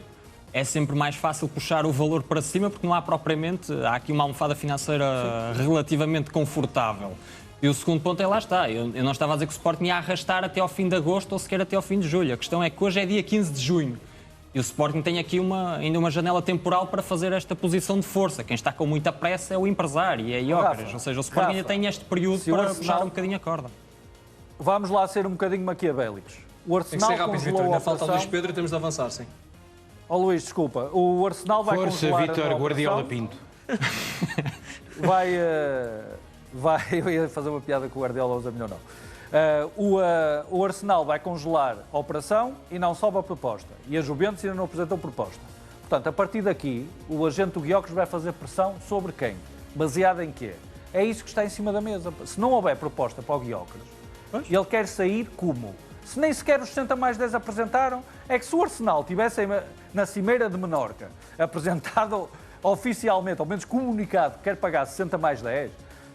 é sempre mais fácil puxar o valor para cima, porque não há propriamente... Há aqui uma almofada financeira relativamente confortável. E o segundo ponto é lá está. Eu não estava a dizer que o Sporting ia arrastar até ao fim de agosto ou sequer até ao fim de julho. A questão é que hoje é dia 15 de junho. E o Sporting tem aqui ainda uma janela temporal para fazer esta posição de força. Quem está com muita pressa é o empresário e é Gyökeres. Ou seja, o Sporting ainda tem este período para puxar um bocadinho a corda. Vamos lá ser um bocadinho maquiavélicos. O Arsenal tem que ser rápido, Vítor. Ainda falta o Luís Pedro e temos de avançar, sim. Ó Luís, desculpa. O Arsenal vai congelar... Força, Vítor Guardiola Pinto. Eu ia fazer uma piada com o Guardiola, usa melhor não. O Arsenal vai congelar a operação e não sobe a proposta. E a Juventus ainda não apresentou proposta. Portanto, a partir daqui, o agente do Gyökeres vai fazer pressão sobre quem? Baseada em quê? É isso que está em cima da mesa. Se não houver proposta para o Gyökeres, ele quer sair como? Se nem sequer os 60 mais 10 apresentaram, é que se o Arsenal tivesse na Cimeira de Menorca apresentado oficialmente, ao menos comunicado, que quer pagar 60 mais 10,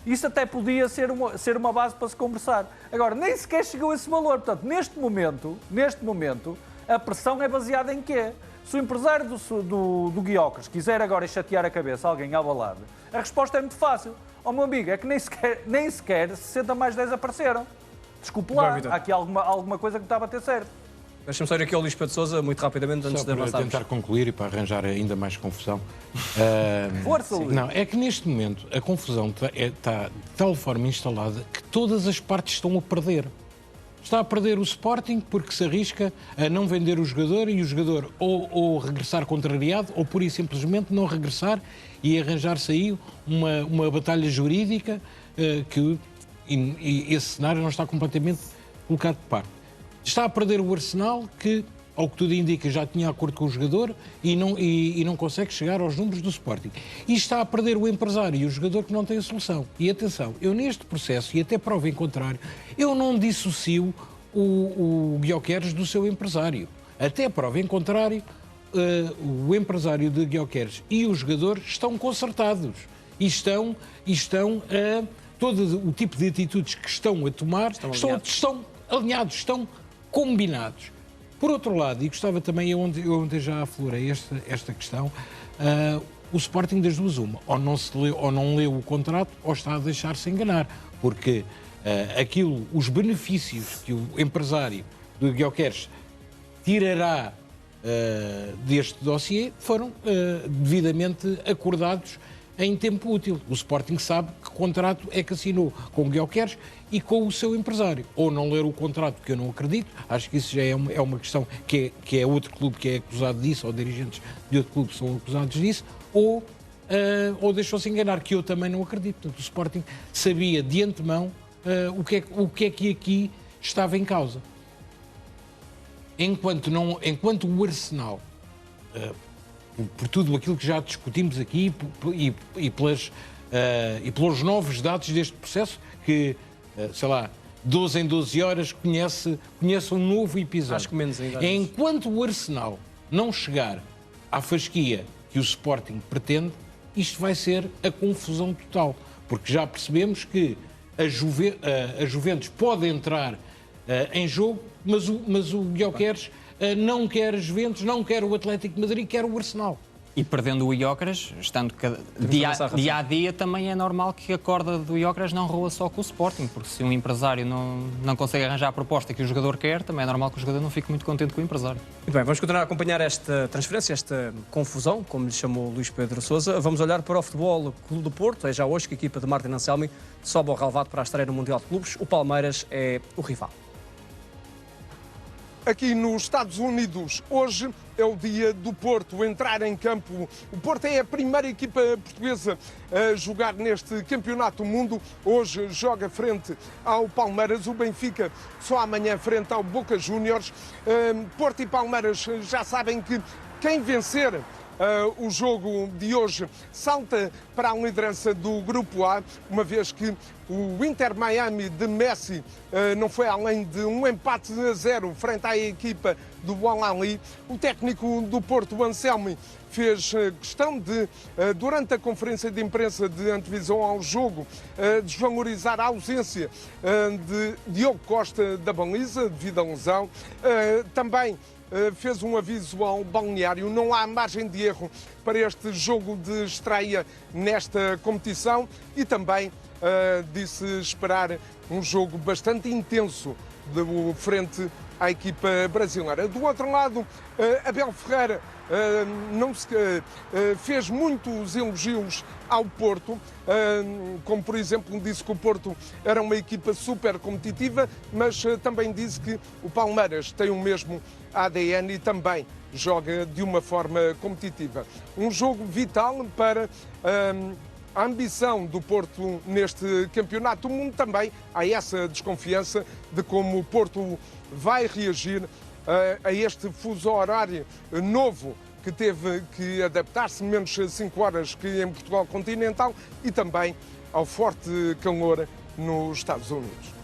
isso até podia ser uma base para se conversar. Agora, nem sequer chegou a esse valor. Portanto, neste momento, a pressão é baseada em quê? Se o empresário do Gyökeres quiser agora chatear a cabeça a alguém à balada, a resposta é muito fácil. Meu amigo, é que nem sequer 60 mais 10 apareceram. Desculpe lá, há aqui alguma coisa que não estava a ter certo. Deixa-me só ir aqui ao Luís Pedro Sousa, muito rapidamente, antes de avançarmos. Para tentar concluir e para arranjar ainda mais confusão. Força, Luís. Não, é que neste momento a confusão está de tal forma instalada que todas as partes estão a perder. Está a perder o Sporting porque se arrisca a não vender o jogador e o jogador ou regressar contrariado ou pura e simplesmente não regressar e arranjar-se aí uma batalha jurídica e esse cenário não está completamente colocado de parte. Está a perder o Arsenal que, ao que tudo indica, já tinha acordo com o jogador e não consegue chegar aos números do Sporting. E está a perder o empresário e o jogador que não tem a solução. E atenção, eu neste processo, e até prova em contrário, eu não dissocio o Gyökeres do seu empresário. Até prova em contrário, o empresário de Gyökeres e o jogador estão concertados. E estão todo o tipo de atitudes que estão a tomar estão alinhados, estão combinados. Por outro lado, e gostava também, eu ontem já aflorei esta questão, o Sporting das duas uma, ou não leu o contrato, ou está a deixar-se enganar, porque os benefícios que o empresário do Gyökeres tirará deste dossiê foram devidamente acordados em tempo útil. O Sporting sabe que contrato é que assinou com o Gyökeres e com o seu empresário. Ou não ler o contrato, que eu não acredito, acho que isso já é uma questão que é outro clube que é acusado disso, ou dirigentes de outro clube são acusados disso, ou deixou-se enganar, que eu também não acredito. Portanto, o Sporting sabia de antemão o que é que aqui estava em causa. Enquanto o Arsenal, por tudo aquilo que já discutimos aqui e pelos novos dados deste processo, que, sei lá, 12 em 12 horas conhece um novo episódio. Acho que menos ainda. Enquanto o Arsenal não chegar à fasquia que o Sporting pretende, isto vai ser a confusão total. Porque já percebemos que a Juventus pode entrar em jogo, mas o Gyökeres não quer a Juventus, não quer o Atlético de Madrid, quer o Arsenal. E perdendo o Gyökeres, estando dia a dia, também é normal que a corda do Gyökeres não roa só com o Sporting, porque se um empresário não consegue arranjar a proposta que o jogador quer, também é normal que o jogador não fique muito contente com o empresário. Muito bem, vamos continuar a acompanhar esta transferência, esta confusão, como lhe chamou Luís Pedro Sousa. Vamos olhar para o Futebol Clube do Porto. É já hoje que a equipa de Martin Anselmi sobe ao relvado para a estreia no Mundial de Clubes. O Palmeiras é o rival. Aqui nos Estados Unidos, hoje é o dia do Porto entrar em campo. O Porto é a primeira equipa portuguesa a jogar neste Campeonato do Mundo. Hoje joga frente ao Palmeiras, o Benfica só amanhã frente ao Boca Juniors. Porto e Palmeiras já sabem que quem vencer o jogo de hoje salta para a liderança do Grupo A, uma vez que o Inter Miami de Messi não foi além de um empate a 0 frente à equipa do Al-Ahly. O técnico do Porto, Anselmi, fez questão de, durante a conferência de imprensa de antevisão ao jogo, desvalorizar a ausência de Diogo Costa da baliza devido à lesão. Também fez um aviso ao balneário, não há margem de erro para este jogo de estreia nesta competição e também disse esperar um jogo bastante intenso frente à equipa brasileira. Do outro lado, Abel Ferreira fez muitos elogios ao Porto, como por exemplo disse que o Porto era uma equipa super competitiva, mas também disse que o Palmeiras tem o mesmo ADN e também joga de uma forma competitiva. Um jogo vital para a ambição do Porto neste Campeonato do Mundo. Também há essa desconfiança de como o Porto vai reagir a este fuso horário novo que teve que adaptar-se menos 5 horas que em Portugal continental e também ao forte calor nos Estados Unidos.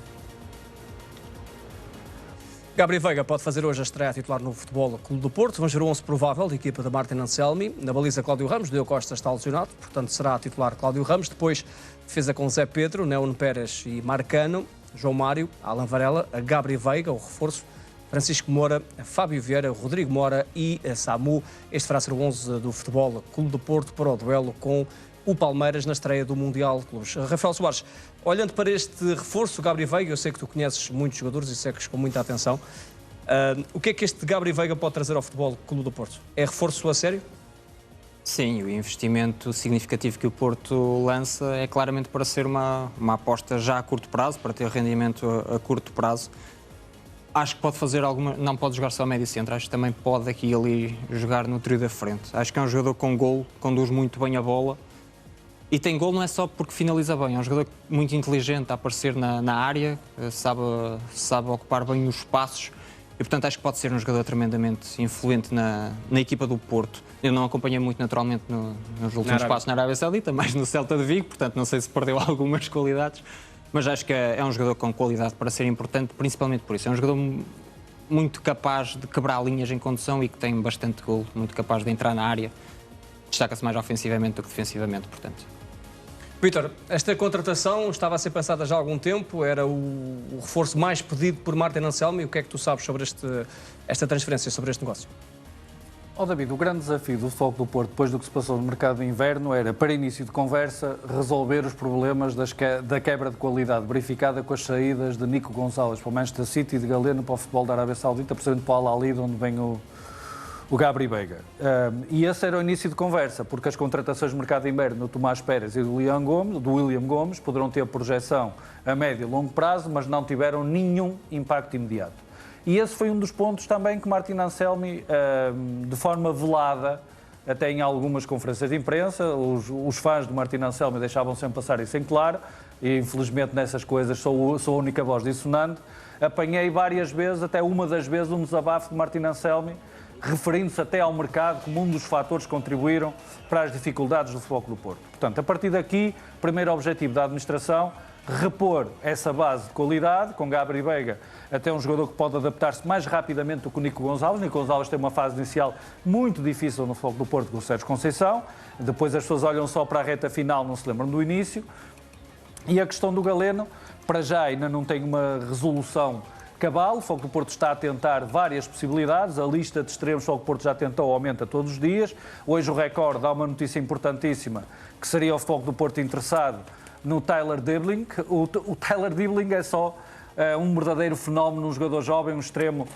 Gabriel Veiga pode fazer hoje a estreia titular no Futebol Clube do Porto. Vamos ver o 11 provável da equipa de Martin Anselmi. Na baliza, Cláudio Ramos. Diogo Costa está lesionado, portanto será titular Cláudio Ramos. Depois, defesa com Zé Pedro, Nuno Pérez e Marcano. João Mário, Alan Varela, Gabriel Veiga, o reforço. Francisco Moura, Fábio Vieira, Rodrigo Mora e Samu. Este fará ser o 11 do Futebol Clube do Porto para o duelo com o Palmeiras na estreia do Mundial de Clubes. Rafael Soares, olhando para este reforço, Gabriel Veiga, eu sei que tu conheces muitos jogadores e segues com muita atenção. O que é que este Gabriel Veiga pode trazer ao Futebol Clube do Porto? É reforço a sério? Sim, o investimento significativo que o Porto lança é claramente para ser uma aposta já a curto prazo, para ter rendimento a curto prazo. Acho que pode fazer alguma... Não pode jogar só médio centro, acho que também pode aqui e ali jogar no trio da frente. Acho que é um jogador com golo, conduz muito bem a bola. E tem golo não é só porque finaliza bem, é um jogador muito inteligente a aparecer na área, sabe ocupar bem os espaços e, portanto, acho que pode ser um jogador tremendamente influente na equipa do Porto. Eu não acompanhei muito, naturalmente, nos últimos passos na Arábia Saudita, mas no Celta de Vigo, portanto, não sei se perdeu algumas qualidades, mas acho que é um jogador com qualidade para ser importante, principalmente por isso. É um jogador muito capaz de quebrar linhas em condução e que tem bastante golo, muito capaz de entrar na área. Destaca-se mais ofensivamente do que defensivamente, portanto. Vítor, esta contratação estava a ser pensada já há algum tempo, era o reforço mais pedido por Martin Anselmi. O que é que tu sabes sobre esta transferência, sobre este negócio? David, o grande desafio do Futebol do Porto, depois do que se passou no mercado de inverno, era, para início de conversa, resolver os problemas da quebra de qualidade verificada com as saídas de Nico Gonçalves para o Manchester City e de Galeno para o futebol da Arábia Saudita, precisamente para o Al-Ahly, de onde vem o Gabriel Veiga. E esse era o início de conversa, porque as contratações de mercado de inverno do Tomás Pérez e do William Gomes poderão ter projeção a médio e longo prazo, mas não tiveram nenhum impacto imediato. E esse foi um dos pontos também que Martin Anselmi, de forma velada, até em algumas conferências de imprensa, os fãs de Martin Anselmi deixavam sempre passar isso em claro, e infelizmente nessas coisas sou a única voz dissonante. Apanhei várias vezes, até uma das vezes, um desabafo de Martin Anselmi, referindo-se até ao mercado como um dos fatores que contribuíram para as dificuldades do Futebol Clube do Porto. Portanto, a partir daqui, primeiro objetivo da administração, repor essa base de qualidade, com Gabriel Veiga, até um jogador que pode adaptar-se mais rapidamente do que o Nico Gonçalves. Nico Gonçalves tem uma fase inicial muito difícil no Futebol Clube do Porto com o Sérgio Conceição, depois as pessoas olham só para a reta final, não se lembram do início. E a questão do Galeno, para já ainda não tem uma resolução cabal. O Futebol do Porto está a tentar várias possibilidades, a lista de extremos que o Futebol do Porto já tentou aumenta todos os dias. Hoje o Record dá uma notícia importantíssima, que seria o Futebol do Porto interessado no Tyler Dibling. O Tyler Dibling é só um verdadeiro fenómeno, um jogador jovem, um extremo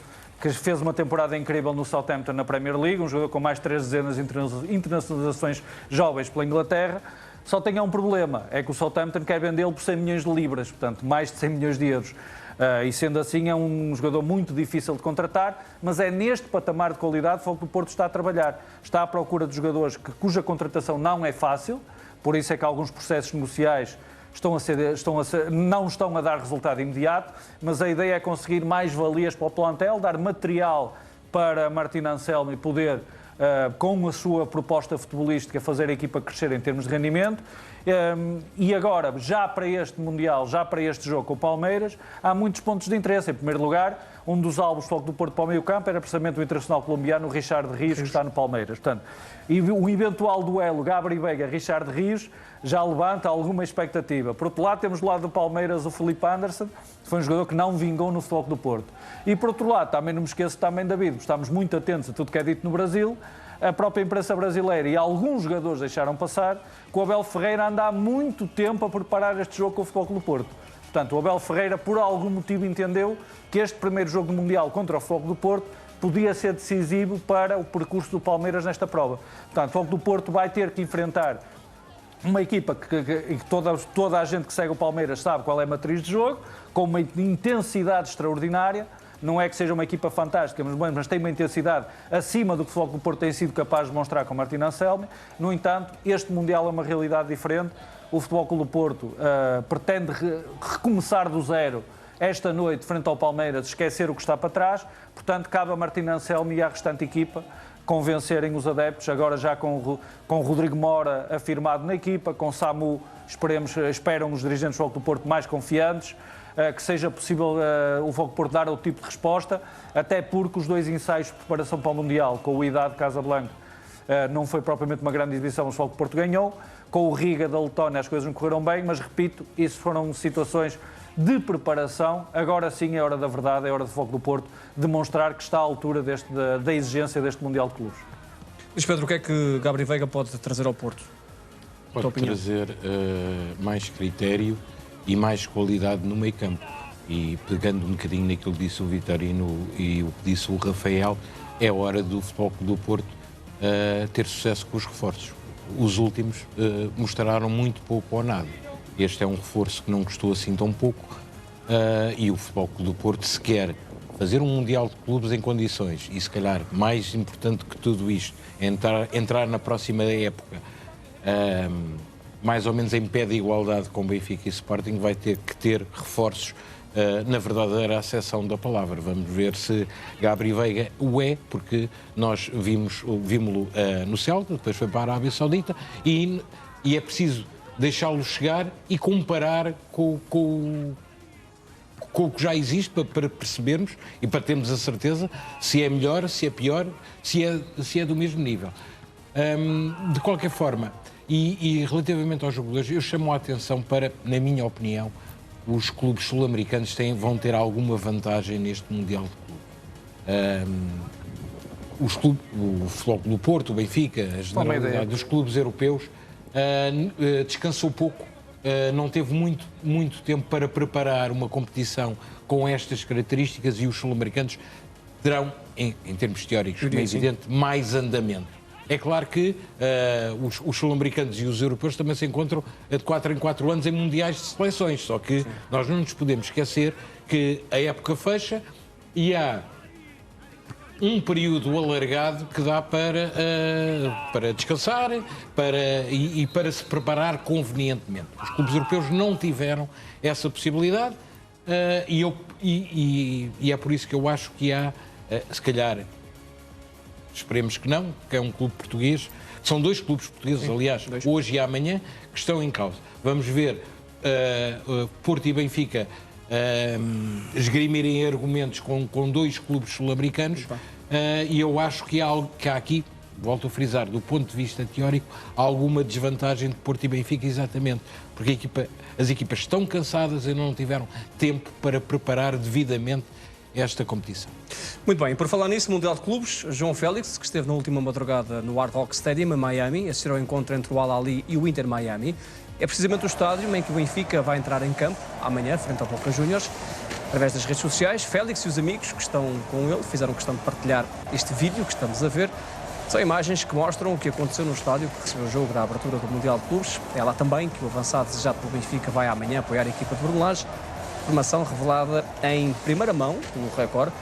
que fez uma temporada incrível no Southampton na Premier League, um jogador com mais de 3 dezenas de internacionalizações jovens pela Inglaterra. Só tem um problema, é que o Southampton quer vendê-lo por 100 milhões de libras, portanto mais de 100 milhões de euros. E sendo assim é um jogador muito difícil de contratar, mas é neste patamar de qualidade que o Porto está a trabalhar. Está à procura de jogadores cuja contratação não é fácil, por isso é que alguns processos negociais não estão a dar resultado imediato, mas a ideia é conseguir mais valias para o plantel, dar material para Martin Anselmi poder, com a sua proposta futebolística, fazer a equipa crescer em termos de rendimento. E agora, já para este Mundial, já para este jogo com o Palmeiras, há muitos pontos de interesse. Em primeiro lugar, um dos alvos do Porto para o meio-campo era precisamente o internacional colombiano Richard Rios, que está no Palmeiras. Portanto, e o eventual duelo Gabriel Veiga-Richard Rios já levanta alguma expectativa. Por outro lado, temos do lado do Palmeiras o Felipe Anderson, que foi um jogador que não vingou no Futebol do Porto. E por outro lado, também não me esqueço também, David, estamos muito atentos a tudo que é dito no Brasil. A própria imprensa brasileira e alguns jogadores deixaram passar que o Abel Ferreira anda há muito tempo a preparar este jogo com o Futebol Clube do Porto. Portanto, o Abel Ferreira, por algum motivo, entendeu que este primeiro jogo do Mundial contra o Futebol do Porto podia ser decisivo para o percurso do Palmeiras nesta prova. Portanto, o Futebol do Porto vai ter que enfrentar uma equipa que toda a gente que segue o Palmeiras sabe qual é a matriz de jogo, com uma intensidade extraordinária. Não é que seja uma equipa fantástica, mas tem uma intensidade acima do que o Futebol do Porto tem sido capaz de mostrar com o Martin Anselmi. No entanto, este Mundial é uma realidade diferente. O Futebol do Porto pretende recomeçar do zero esta noite, frente ao Palmeiras, esquecer o que está para trás. Portanto, cabe a Martin Anselmi e à restante equipa convencerem os adeptos, agora já com o Rodrigo Mora afirmado na equipa, com Samu, esperam os dirigentes do Futebol Clube do Porto mais confiantes, que seja possível o Futebol Clube do Porto dar outro tipo de resposta, até porque os 2 ensaios de preparação para o Mundial, com o Wydad de Casablanca, não foi propriamente uma grande exibição, mas o Futebol Clube do Porto ganhou, com o Riga da Letónia as coisas não correram bem, mas repito, isso foram situações de preparação. Agora sim é hora da verdade, é hora do Futebol Clube do Porto demonstrar que está à altura da exigência deste Mundial de Clubes. Luís Pedro, o que é que Gabriel Veiga pode trazer ao Porto? Pode trazer mais critério e mais qualidade no meio campo. E pegando um bocadinho naquilo que disse o Vitorino e o que disse o Rafael, é hora do Futebol Clube do Porto ter sucesso com os reforços. Os últimos mostraram muito pouco ou nada. Este é um reforço que não custou assim tão pouco e o Futebol Clube do Porto, se quer fazer um Mundial de Clubes em condições e, se calhar, mais importante que tudo isto, entrar na próxima época mais ou menos em pé de igualdade com Benfica e Sporting, vai ter que ter reforços na verdadeira acessão da palavra. Vamos ver se Gabriel Veiga o é, porque nós vimos-lo no Celta, depois foi para a Arábia Saudita e é preciso deixá-lo chegar e comparar com o que já existe para percebermos e para termos a certeza se é melhor, se é pior, se é do mesmo nível. De qualquer forma, e relativamente aos jogadores, eu chamo a atenção para, na minha opinião, os clubes sul-americanos vão ter alguma vantagem neste Mundial de Clube. O Futebol Clube do Porto, o Benfica, a generalidade dos clubes europeus, descansou pouco, não teve muito tempo para preparar uma competição com estas características e os sul-americanos terão, em termos teóricos, como é evidente, mais andamento. É claro que os sul-americanos e os europeus também se encontram de 4 em 4 anos em mundiais de seleções, só que nós não nos podemos esquecer que a época fecha e há um período alargado que dá para descansar e para se preparar convenientemente. Os clubes europeus não tiveram essa possibilidade e é por isso que eu acho que há, se calhar, esperemos que não, que é um clube português, são 2 clubes portugueses, aliás, hoje e amanhã, que estão em causa. Vamos ver Porto e Benfica esgrimirem argumentos com 2 clubes sul-americanos e eu acho que há aqui, volto a frisar, do ponto de vista teórico, há alguma desvantagem de Porto e Benfica, exatamente, porque as equipas estão cansadas e não tiveram tempo para preparar devidamente esta competição. Muito bem, por falar nisso, Mundial de Clubes, João Félix, que esteve na última madrugada no Hard Rock Stadium, em Miami, assistiu ao encontro entre o Al-Ahly e o Inter Miami. É precisamente o estádio em que o Benfica vai entrar em campo, amanhã, frente ao Boca Juniors. Através das redes sociais, Félix e os amigos que estão com ele fizeram questão de partilhar este vídeo que estamos a ver. São imagens que mostram o que aconteceu no estádio que recebeu o jogo da abertura do Mundial de Clubes. É lá também que o avançado desejado pelo Benfica vai amanhã apoiar a equipa de Brunelage. Informação revelada em primeira mão pelo Record.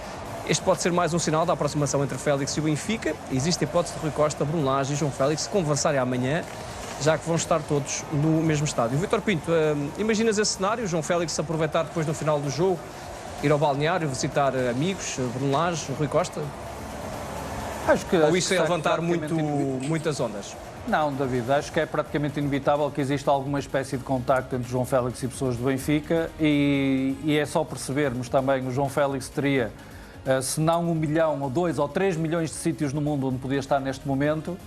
Este pode ser mais um sinal da aproximação entre Félix e o Benfica. Existe a hipótese de Rui Costa, Brunelage e João Félix conversarem amanhã, já que vão estar todos no mesmo estádio. Vítor Pinto, imaginas esse cenário? João Félix aproveitar depois no final do jogo, ir ao balneário, visitar amigos, Brunelage, Rui Costa? Ou isso é levantar muitas ondas? Não, David, acho que é praticamente inevitável que exista alguma espécie de contacto entre João Félix e pessoas do Benfica e é só percebermos também, o João Félix teria, se não 1 milhão ou 2 ou 3 milhões de sítios no mundo onde podia estar neste momento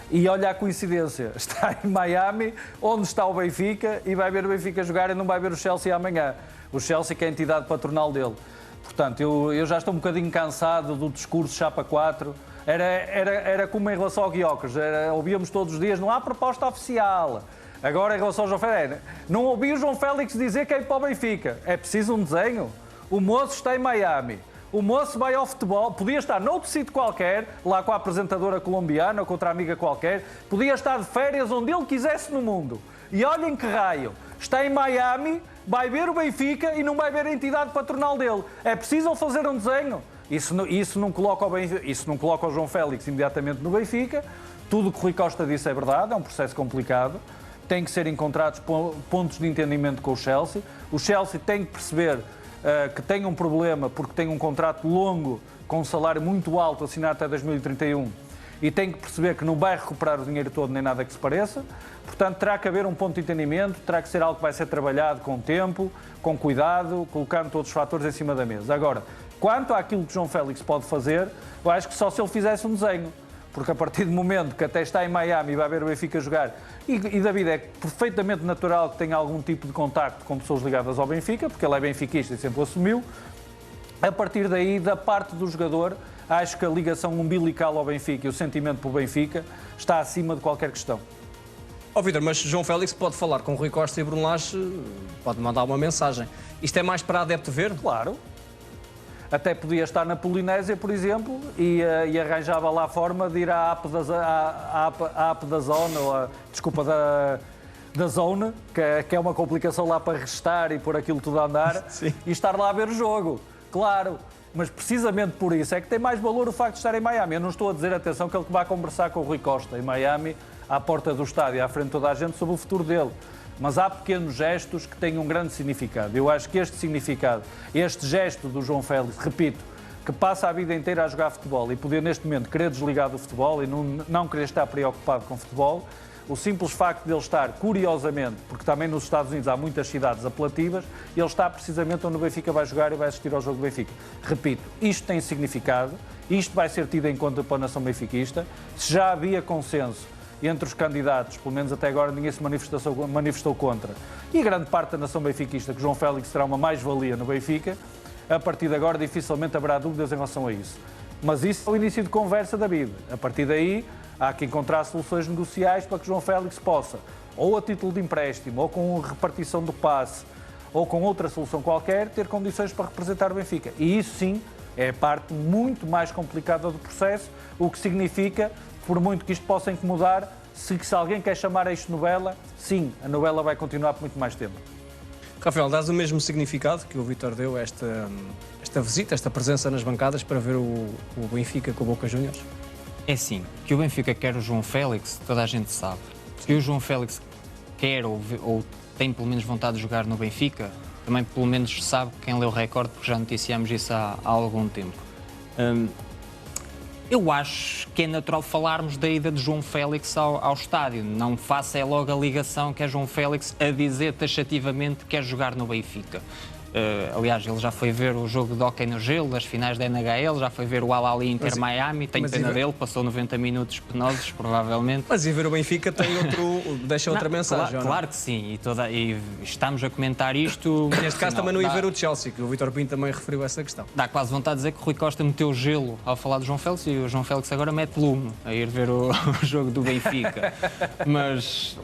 e olha a coincidência, está em Miami, onde está o Benfica e vai ver o Benfica jogar e não vai ver o Chelsea amanhã. O Chelsea que é a entidade patronal dele. Portanto, eu já estou um bocadinho cansado do discurso chapa 4. Era como em relação ao Guiocas, ouvíamos todos os dias, não há proposta oficial. Agora, em relação ao João Félix, não ouvi o João Félix dizer que é para o Benfica. É preciso um desenho. O moço está em Miami. O moço vai ao futebol, podia estar noutro sítio qualquer, lá com a apresentadora colombiana ou com outra amiga qualquer, podia estar de férias onde ele quisesse no mundo. E olhem que raio, está em Miami, vai ver o Benfica e não vai ver a entidade patronal dele. É preciso fazer um desenho. Isso não coloca o João Félix imediatamente no Benfica. Tudo o que o Rui Costa disse é verdade, é um processo complicado. Tem que ser encontrados pontos de entendimento com o Chelsea. O Chelsea tem que perceber que tem um problema porque tem um contrato longo com um salário muito alto assinado até 2031 e tem que perceber que não vai recuperar o dinheiro todo nem nada que se pareça. Portanto, terá que haver um ponto de entendimento, terá que ser algo que vai ser trabalhado com tempo, com cuidado, colocando todos os fatores em cima da mesa. Agora, quanto àquilo que João Félix pode fazer, eu acho que só se ele fizesse um desenho. Porque a partir do momento que até está em Miami e vai ver o Benfica jogar, e David é perfeitamente natural que tenha algum tipo de contacto com pessoas ligadas ao Benfica, porque ele é benfiquista e sempre o assumiu, a partir daí, da parte do jogador, acho que a ligação umbilical ao Benfica e o sentimento pelo Benfica está acima de qualquer questão. Vítor, mas João Félix pode falar com o Rui Costa e Bruno Lage, pode mandar uma mensagem. Isto é mais para adepto ver? Claro. Até podia estar na Polinésia, por exemplo, e arranjava lá a forma de ir à app da Zone, ou da Zone, que é uma complicação lá para restar e pôr aquilo tudo a andar, e estar lá a ver o jogo. Claro, mas precisamente por isso é que tem mais valor o facto de estar em Miami. Eu não estou a dizer, atenção, que ele vai conversar com o Rui Costa em Miami, à porta do estádio, à frente de toda a gente, sobre o futuro dele. Mas há pequenos gestos que têm um grande significado. Eu acho que este significado, este gesto do João Félix, repito, que passa a vida inteira a jogar futebol e poder neste momento querer desligar do futebol e não querer estar preocupado com futebol, o simples facto de ele estar, curiosamente, porque também nos Estados Unidos há muitas cidades apelativas, ele está precisamente onde o Benfica vai jogar e vai assistir ao jogo do Benfica. Repito, isto tem significado, isto vai ser tido em conta pela nação benfiquista. Se já havia consenso entre os candidatos, pelo menos até agora ninguém se manifestou contra, e grande parte da nação benfiquista que João Félix será uma mais-valia no Benfica, a partir de agora dificilmente haverá dúvidas em relação a isso. Mas isso é o início de conversa, David. A partir daí há que encontrar soluções negociais para que João Félix possa, ou a título de empréstimo, ou com repartição do passe, ou com outra solução qualquer, ter condições para representar o Benfica. E isso sim é a parte muito mais complicada do processo, o que significa, por muito que isto possa incomodar, se alguém quer chamar a isto novela, sim, a novela vai continuar por muito mais tempo. Rafael, dás o mesmo significado que o Vítor deu a esta visita, esta presença nas bancadas para ver o Benfica com o Boca Juniors? É sim, que o Benfica quer o João Félix, toda a gente sabe. Que o João Félix quer ou tem pelo menos vontade de jogar no Benfica, também pelo menos sabe quem leu o recorde, porque já noticiámos isso há algum tempo. Eu acho que é natural falarmos da ida de João Félix ao estádio. Não faça logo a ligação que é João Félix a dizer taxativamente que quer jogar no Benfica. Aliás, ele já foi ver o jogo de hóquei no gelo, das finais da NHL, já foi ver o Al Ahly Inter Miami, tem pena dele, passou 90 minutos penosos, provavelmente. Mas e ver o Benfica deixa outra mensagem, claro que sim, e estamos a comentar isto... Neste caso também não ia ver o Chelsea, que o Vítor Pinto também referiu essa questão. Dá quase vontade de dizer que o Rui Costa meteu gelo ao falar do João Félix e o João Félix agora mete lume a ir ver o jogo do Benfica. Mas...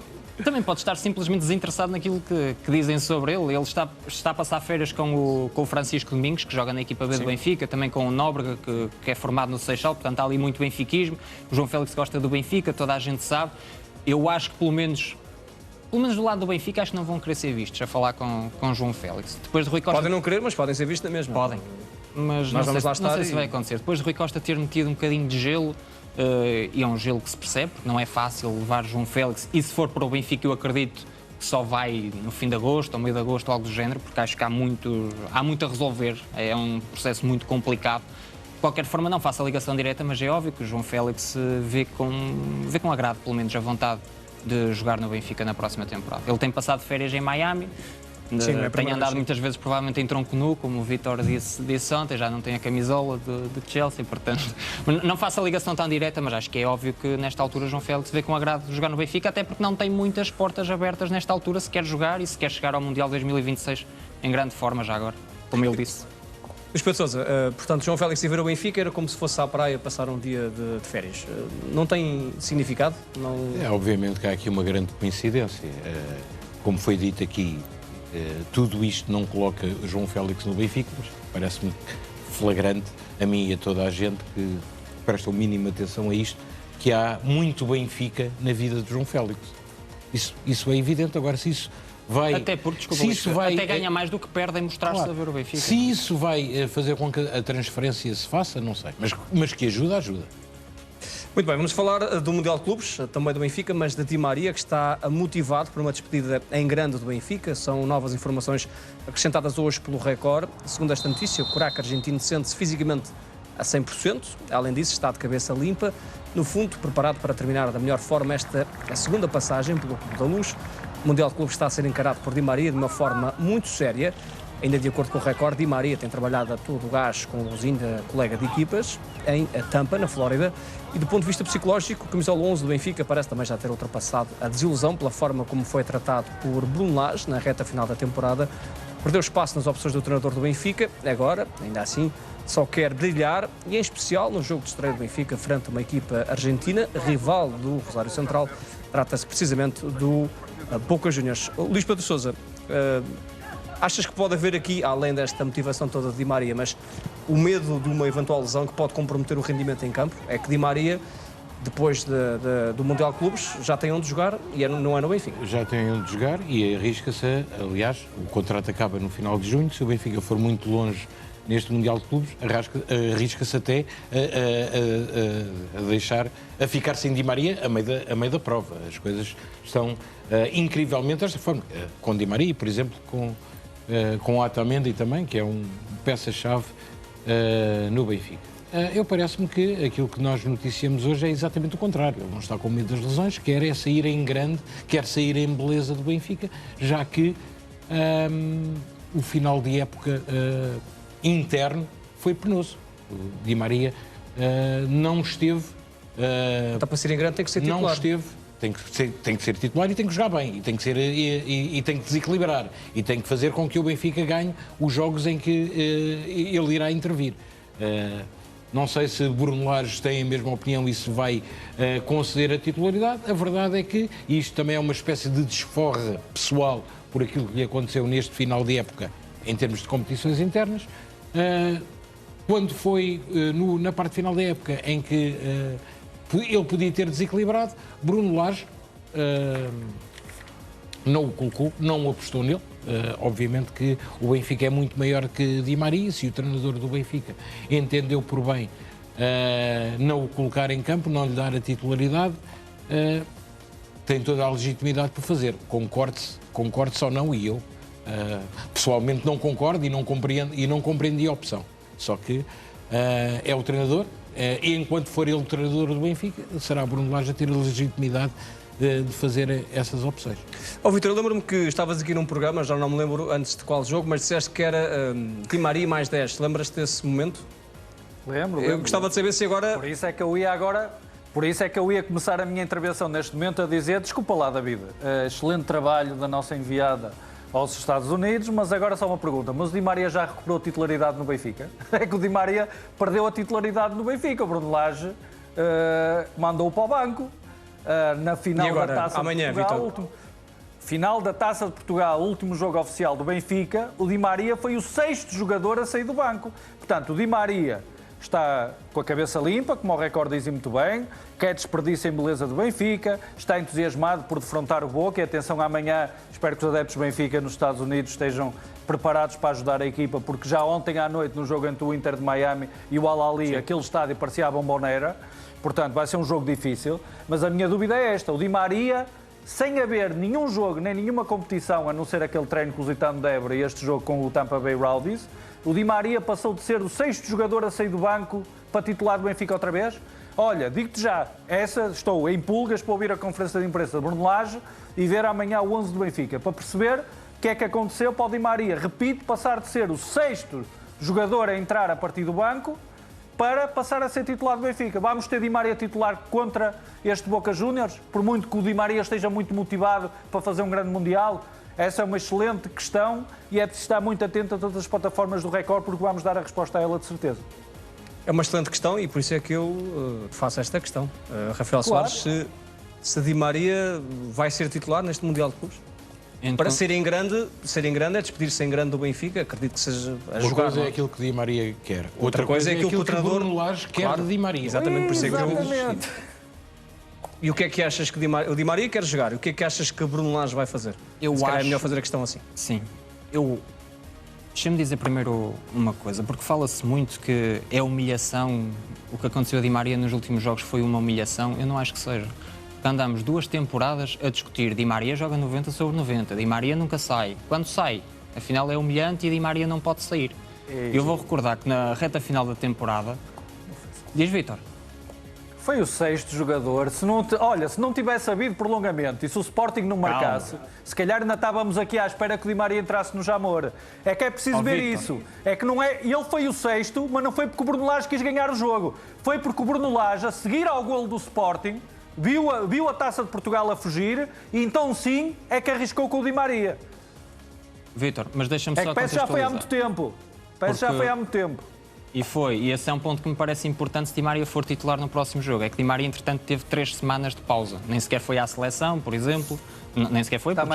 também pode estar simplesmente desinteressado naquilo que dizem sobre ele. Ele está a passar férias com o Francisco Domingos, que joga na equipa B do Benfica, também com o Nóbrega, que é formado no Seixal, portanto há ali muito benfiquismo. O João Félix gosta do Benfica, toda a gente sabe. Eu acho que pelo menos do lado do Benfica, acho que não vão querer ser vistos a falar com João Félix. Depois de Rui Costa... podem não querer, mas podem ser vistos mesmo. Podem. Mas não sei se vai acontecer. Depois de Rui Costa ter metido um bocadinho de gelo, e é um gelo que se percebe, porque não é fácil levar João Félix, e se for para o Benfica eu acredito que só vai no fim de agosto, ou meio de agosto, algo do género, porque acho que há muito a resolver, é um processo muito complicado. De qualquer forma não faço a ligação direta, mas é óbvio que o João Félix vê com agrado, pelo menos, a vontade de jogar no Benfica na próxima temporada. Ele tem passado férias em Miami, tem andado muitas vezes provavelmente em tronco nu, como o Vítor disse ontem, já não tem a camisola de Chelsea, portanto não faço a ligação tão direta, mas acho que é óbvio que nesta altura João Félix vê com agrado jogar no Benfica, até porque não tem muitas portas abertas nesta altura se quer jogar e se quer chegar ao Mundial 2026 em grande forma já agora, como ele disse. Luís Pedro Sousa, portanto, João Félix ir ver o Benfica era como se fosse à praia passar um dia de férias. Não tem significado? Não... É, obviamente que há aqui uma grande coincidência. Como foi dito aqui, tudo isto não coloca João Félix no Benfica, mas parece-me flagrante a mim e a toda a gente que presta o mínimo atenção a isto, que há muito Benfica na vida de João Félix. Isso é evidente. Agora, se isso vai... Até porque, desculpa, até ganha mais do que perde em mostrar-se a ver o Benfica. Se isso vai fazer com que a transferência se faça, não sei. Mas que ajuda. Muito bem, vamos falar do Mundial de Clubes, também do Benfica, mas de Di Maria, que está motivado por uma despedida em grande do Benfica. São novas informações acrescentadas hoje pelo Record. Segundo esta notícia, o craque argentino sente-se fisicamente a 100%. Além disso, está de cabeça limpa, no fundo, preparado para terminar da melhor forma a segunda passagem pelo Clube da Luz. O Mundial de Clubes está a ser encarado por Di Maria de uma forma muito séria. Ainda de acordo com o Record, Di Maria tem trabalhado a todo o gás com o ainda colega de equipas em Tampa, na Flórida. E do ponto de vista psicológico, o camisola 11 do Benfica parece também já ter ultrapassado a desilusão pela forma como foi tratado por Bruno Lage na reta final da temporada. Perdeu espaço nas opções do treinador do Benfica. Agora, ainda assim, só quer brilhar e, em especial, no jogo de estreia do Benfica frente a uma equipa argentina, rival do Rosário Central. Trata-se precisamente do Boca Juniors. Luís Pedro Sousa, achas que pode haver aqui, além desta motivação toda de Di Maria, mas o medo de uma eventual lesão que pode comprometer o rendimento em campo? É que Di Maria, depois do Mundial de Clubes, já tem onde jogar e não é no Benfica. Já tem onde jogar e arrisca-se, aliás, o contrato acaba no final de junho, se o Benfica for muito longe neste Mundial de Clubes, arrisca-se até a ficar sem Di Maria a meio da prova. As coisas estão incrivelmente desta forma. Com Di Maria, por exemplo, com o Otamendi também, que é uma peça-chave no Benfica. Eu parece-me que aquilo que nós noticiamos hoje é exatamente o contrário. Ele não está com medo das lesões, quer sair em grande, quer sair em beleza do Benfica, já que o final de época interno foi penoso. O Di Maria não esteve... Está para ser em grande, tem que ser titular. Não esteve. Tem que ser titular e tem que jogar bem, e tem que desequilibrar, e tem que fazer com que o Benfica ganhe os jogos em que ele irá intervir. Não sei se Bruno Lage tem a mesma opinião e se vai conceder a titularidade. A verdade é que isto também é uma espécie de desforra pessoal por aquilo que lhe aconteceu neste final de época em termos de competições internas. Quando foi na parte final da época em que ele podia ter desequilibrado, Bruno Lage não o colocou, não apostou nele. Obviamente que o Benfica é muito maior que Di Maria. Se o treinador do Benfica entendeu por bem não o colocar em campo, não lhe dar a titularidade, tem toda a legitimidade para fazer. Concorde ou não, e eu pessoalmente não concordo e não compreendi a opção. Só que é o treinador. E enquanto for ele o treinador do Benfica, será Bruno Lage a ter a legitimidade de fazer essas opções. Vitor, eu lembro-me que estavas aqui num programa, já não me lembro antes de qual jogo, mas disseste que era Di Maria mais 10. Lembras-te desse momento? Lembro. Eu gostava de saber se agora... Por isso é que eu ia começar a minha intervenção neste momento a dizer, desculpa lá, David, excelente trabalho da nossa enviada aos Estados Unidos, mas agora só uma pergunta. Mas o Di Maria já recuperou a titularidade no Benfica? É que o Di Maria perdeu a titularidade no Benfica. O Bruno Lage mandou-o para o banco. Na final e agora, da Taça amanhã, de Portugal, final da Taça de Portugal, último jogo oficial do Benfica, o Di Maria foi o 6º jogador a sair do banco. Portanto, o Di Maria está com a cabeça limpa, como o Record diz muito bem, quer desperdício em beleza do Benfica, está entusiasmado por defrontar o Boca. E atenção, amanhã espero que os adeptos do Benfica nos Estados Unidos estejam preparados para ajudar a equipa, porque já ontem à noite, no jogo entre o Inter de Miami e o Al-Ahly, aquele estádio parecia a Bombonera. Portanto, vai ser um jogo difícil, mas a minha dúvida é esta: o Di Maria, sem haver nenhum jogo, nem nenhuma competição, a não ser aquele treino com o Lusitano de Évora e este jogo com o Tampa Bay Rowdies, o Di Maria passou de ser o 6º jogador a sair do banco para titular do Benfica outra vez? Olha, digo-te já, estou em pulgas para ouvir a conferência de imprensa de Bruno Lage e ver amanhã o 11 do Benfica, para perceber o que é que aconteceu para o Di Maria, repito, passar de ser o 6º jogador a entrar a partir do banco para passar a ser titular do Benfica. Vamos ter Di Maria titular contra este Boca Juniors? Por muito que o Di Maria esteja muito motivado para fazer um grande Mundial? Essa é uma excelente questão e é de estar muito atento a todas as plataformas do Record, porque vamos dar a resposta a ela de certeza. É uma excelente questão e por isso é que eu faço esta questão. Rafael Soares, se Di Maria vai ser titular neste Mundial de Clubes? Então, para ser em grande é despedir-se em grande do Benfica, acredito que seja a jogar. Uma coisa é aquilo que Di Maria quer, outra coisa é aquilo que o treinador Bruno Lage quer de Di Maria. Exatamente, por isso é que eu... E o que é que achas que o Di Maria quer jogar? O que é que achas que Bruno Lage vai fazer? Eu acho... é melhor fazer a questão assim. Sim. Deixa-me dizer primeiro uma coisa, porque fala-se muito que é humilhação, o que aconteceu a Di Maria nos últimos jogos foi uma humilhação. Eu não acho que seja. Andamos 2 temporadas a discutir. Di Maria joga 90 sobre 90. Di Maria nunca sai. Quando sai, afinal é humilhante e Di Maria não pode sair. Eu vou recordar que na reta final da temporada Diz, Vítor. Foi o 6º jogador. Olha, se não tivesse havido prolongamento e se o Sporting não marcasse, se calhar ainda estávamos aqui à espera que o Di Maria entrasse no Jamor. É que é preciso ver isso. É que não é. Ele foi o 6º, mas não foi porque o Bruno Lage quis ganhar o jogo. Foi porque o Bruno Lage, a seguir ao golo do Sporting, viu a Taça de Portugal a fugir e então sim é que arriscou com o Di Maria. Vítor, mas deixa-me só parece que já foi há muito tempo. E esse é um ponto que me parece importante se Di Maria for titular no próximo jogo. É que Di Maria, entretanto, teve 3 semanas de pausa. Nem sequer foi à seleção, por exemplo. Nem sequer foi, porque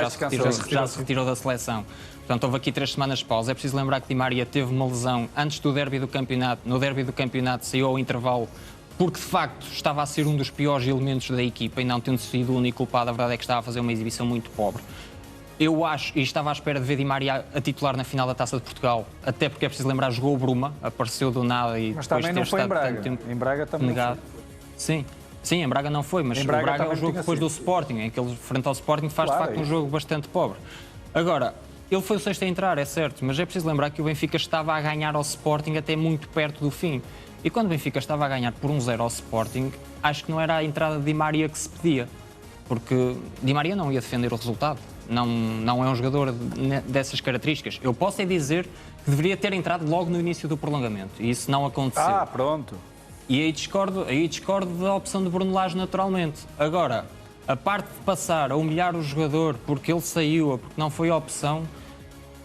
já se retirou da seleção. Portanto, houve aqui 3 semanas de pausa. É preciso lembrar que Di Maria teve uma lesão antes do derby do campeonato. No derby do campeonato saiu ao intervalo porque, de facto, estava a ser um dos piores elementos da equipa e não tendo sido o único culpado. A verdade é que estava a fazer uma exibição muito pobre. Eu acho, e estava à espera de ver Di Maria a titular na final da Taça de Portugal, até porque é preciso lembrar, jogou o Bruma, apareceu do nada e mas depois também não foi em Braga. Em Braga também negado. Sim, em Braga não foi, mas o Braga é o jogo depois do Sporting, em que ele, frente ao Sporting, faz de facto um jogo bastante pobre. Agora, ele foi o 6º a entrar, é certo, mas é preciso lembrar que o Benfica estava a ganhar ao Sporting até muito perto do fim. E quando o Benfica estava a ganhar por 1-0 ao Sporting, acho que não era a entrada de Di Maria que se pedia, porque Di Maria não ia defender o resultado. Não é um jogador dessas características. Eu posso é dizer que deveria ter entrado logo no início do prolongamento. E isso não aconteceu. Pronto. E aí discordo da opção de Bruno Lage naturalmente. Agora, a parte de passar a humilhar o jogador porque ele saiu ou porque não foi a opção,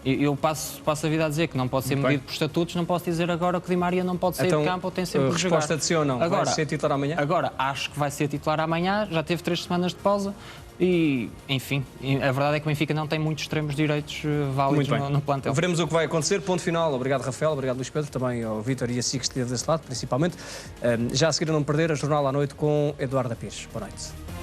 eu passo a vida a dizer que não pode ser medido por estatutos, não posso dizer agora que Di Maria não pode sair de campo ou tem sempre de jogar. Resposta de sim ou não? Agora, vai ser titular amanhã? Agora, acho que vai ser titular amanhã, já teve 3 semanas de pausa. E, enfim, a verdade é que o Benfica não tem muitos extremos direitos válidos no plantel. Veremos o que vai acontecer. Ponto final. Obrigado, Rafael. Obrigado, Luís Pedro. Também ao Vítor e a Si que esteve desse lado, principalmente. Já a seguir, a não perder a Jornal à Noite com Eduardo Pires. Boa noite.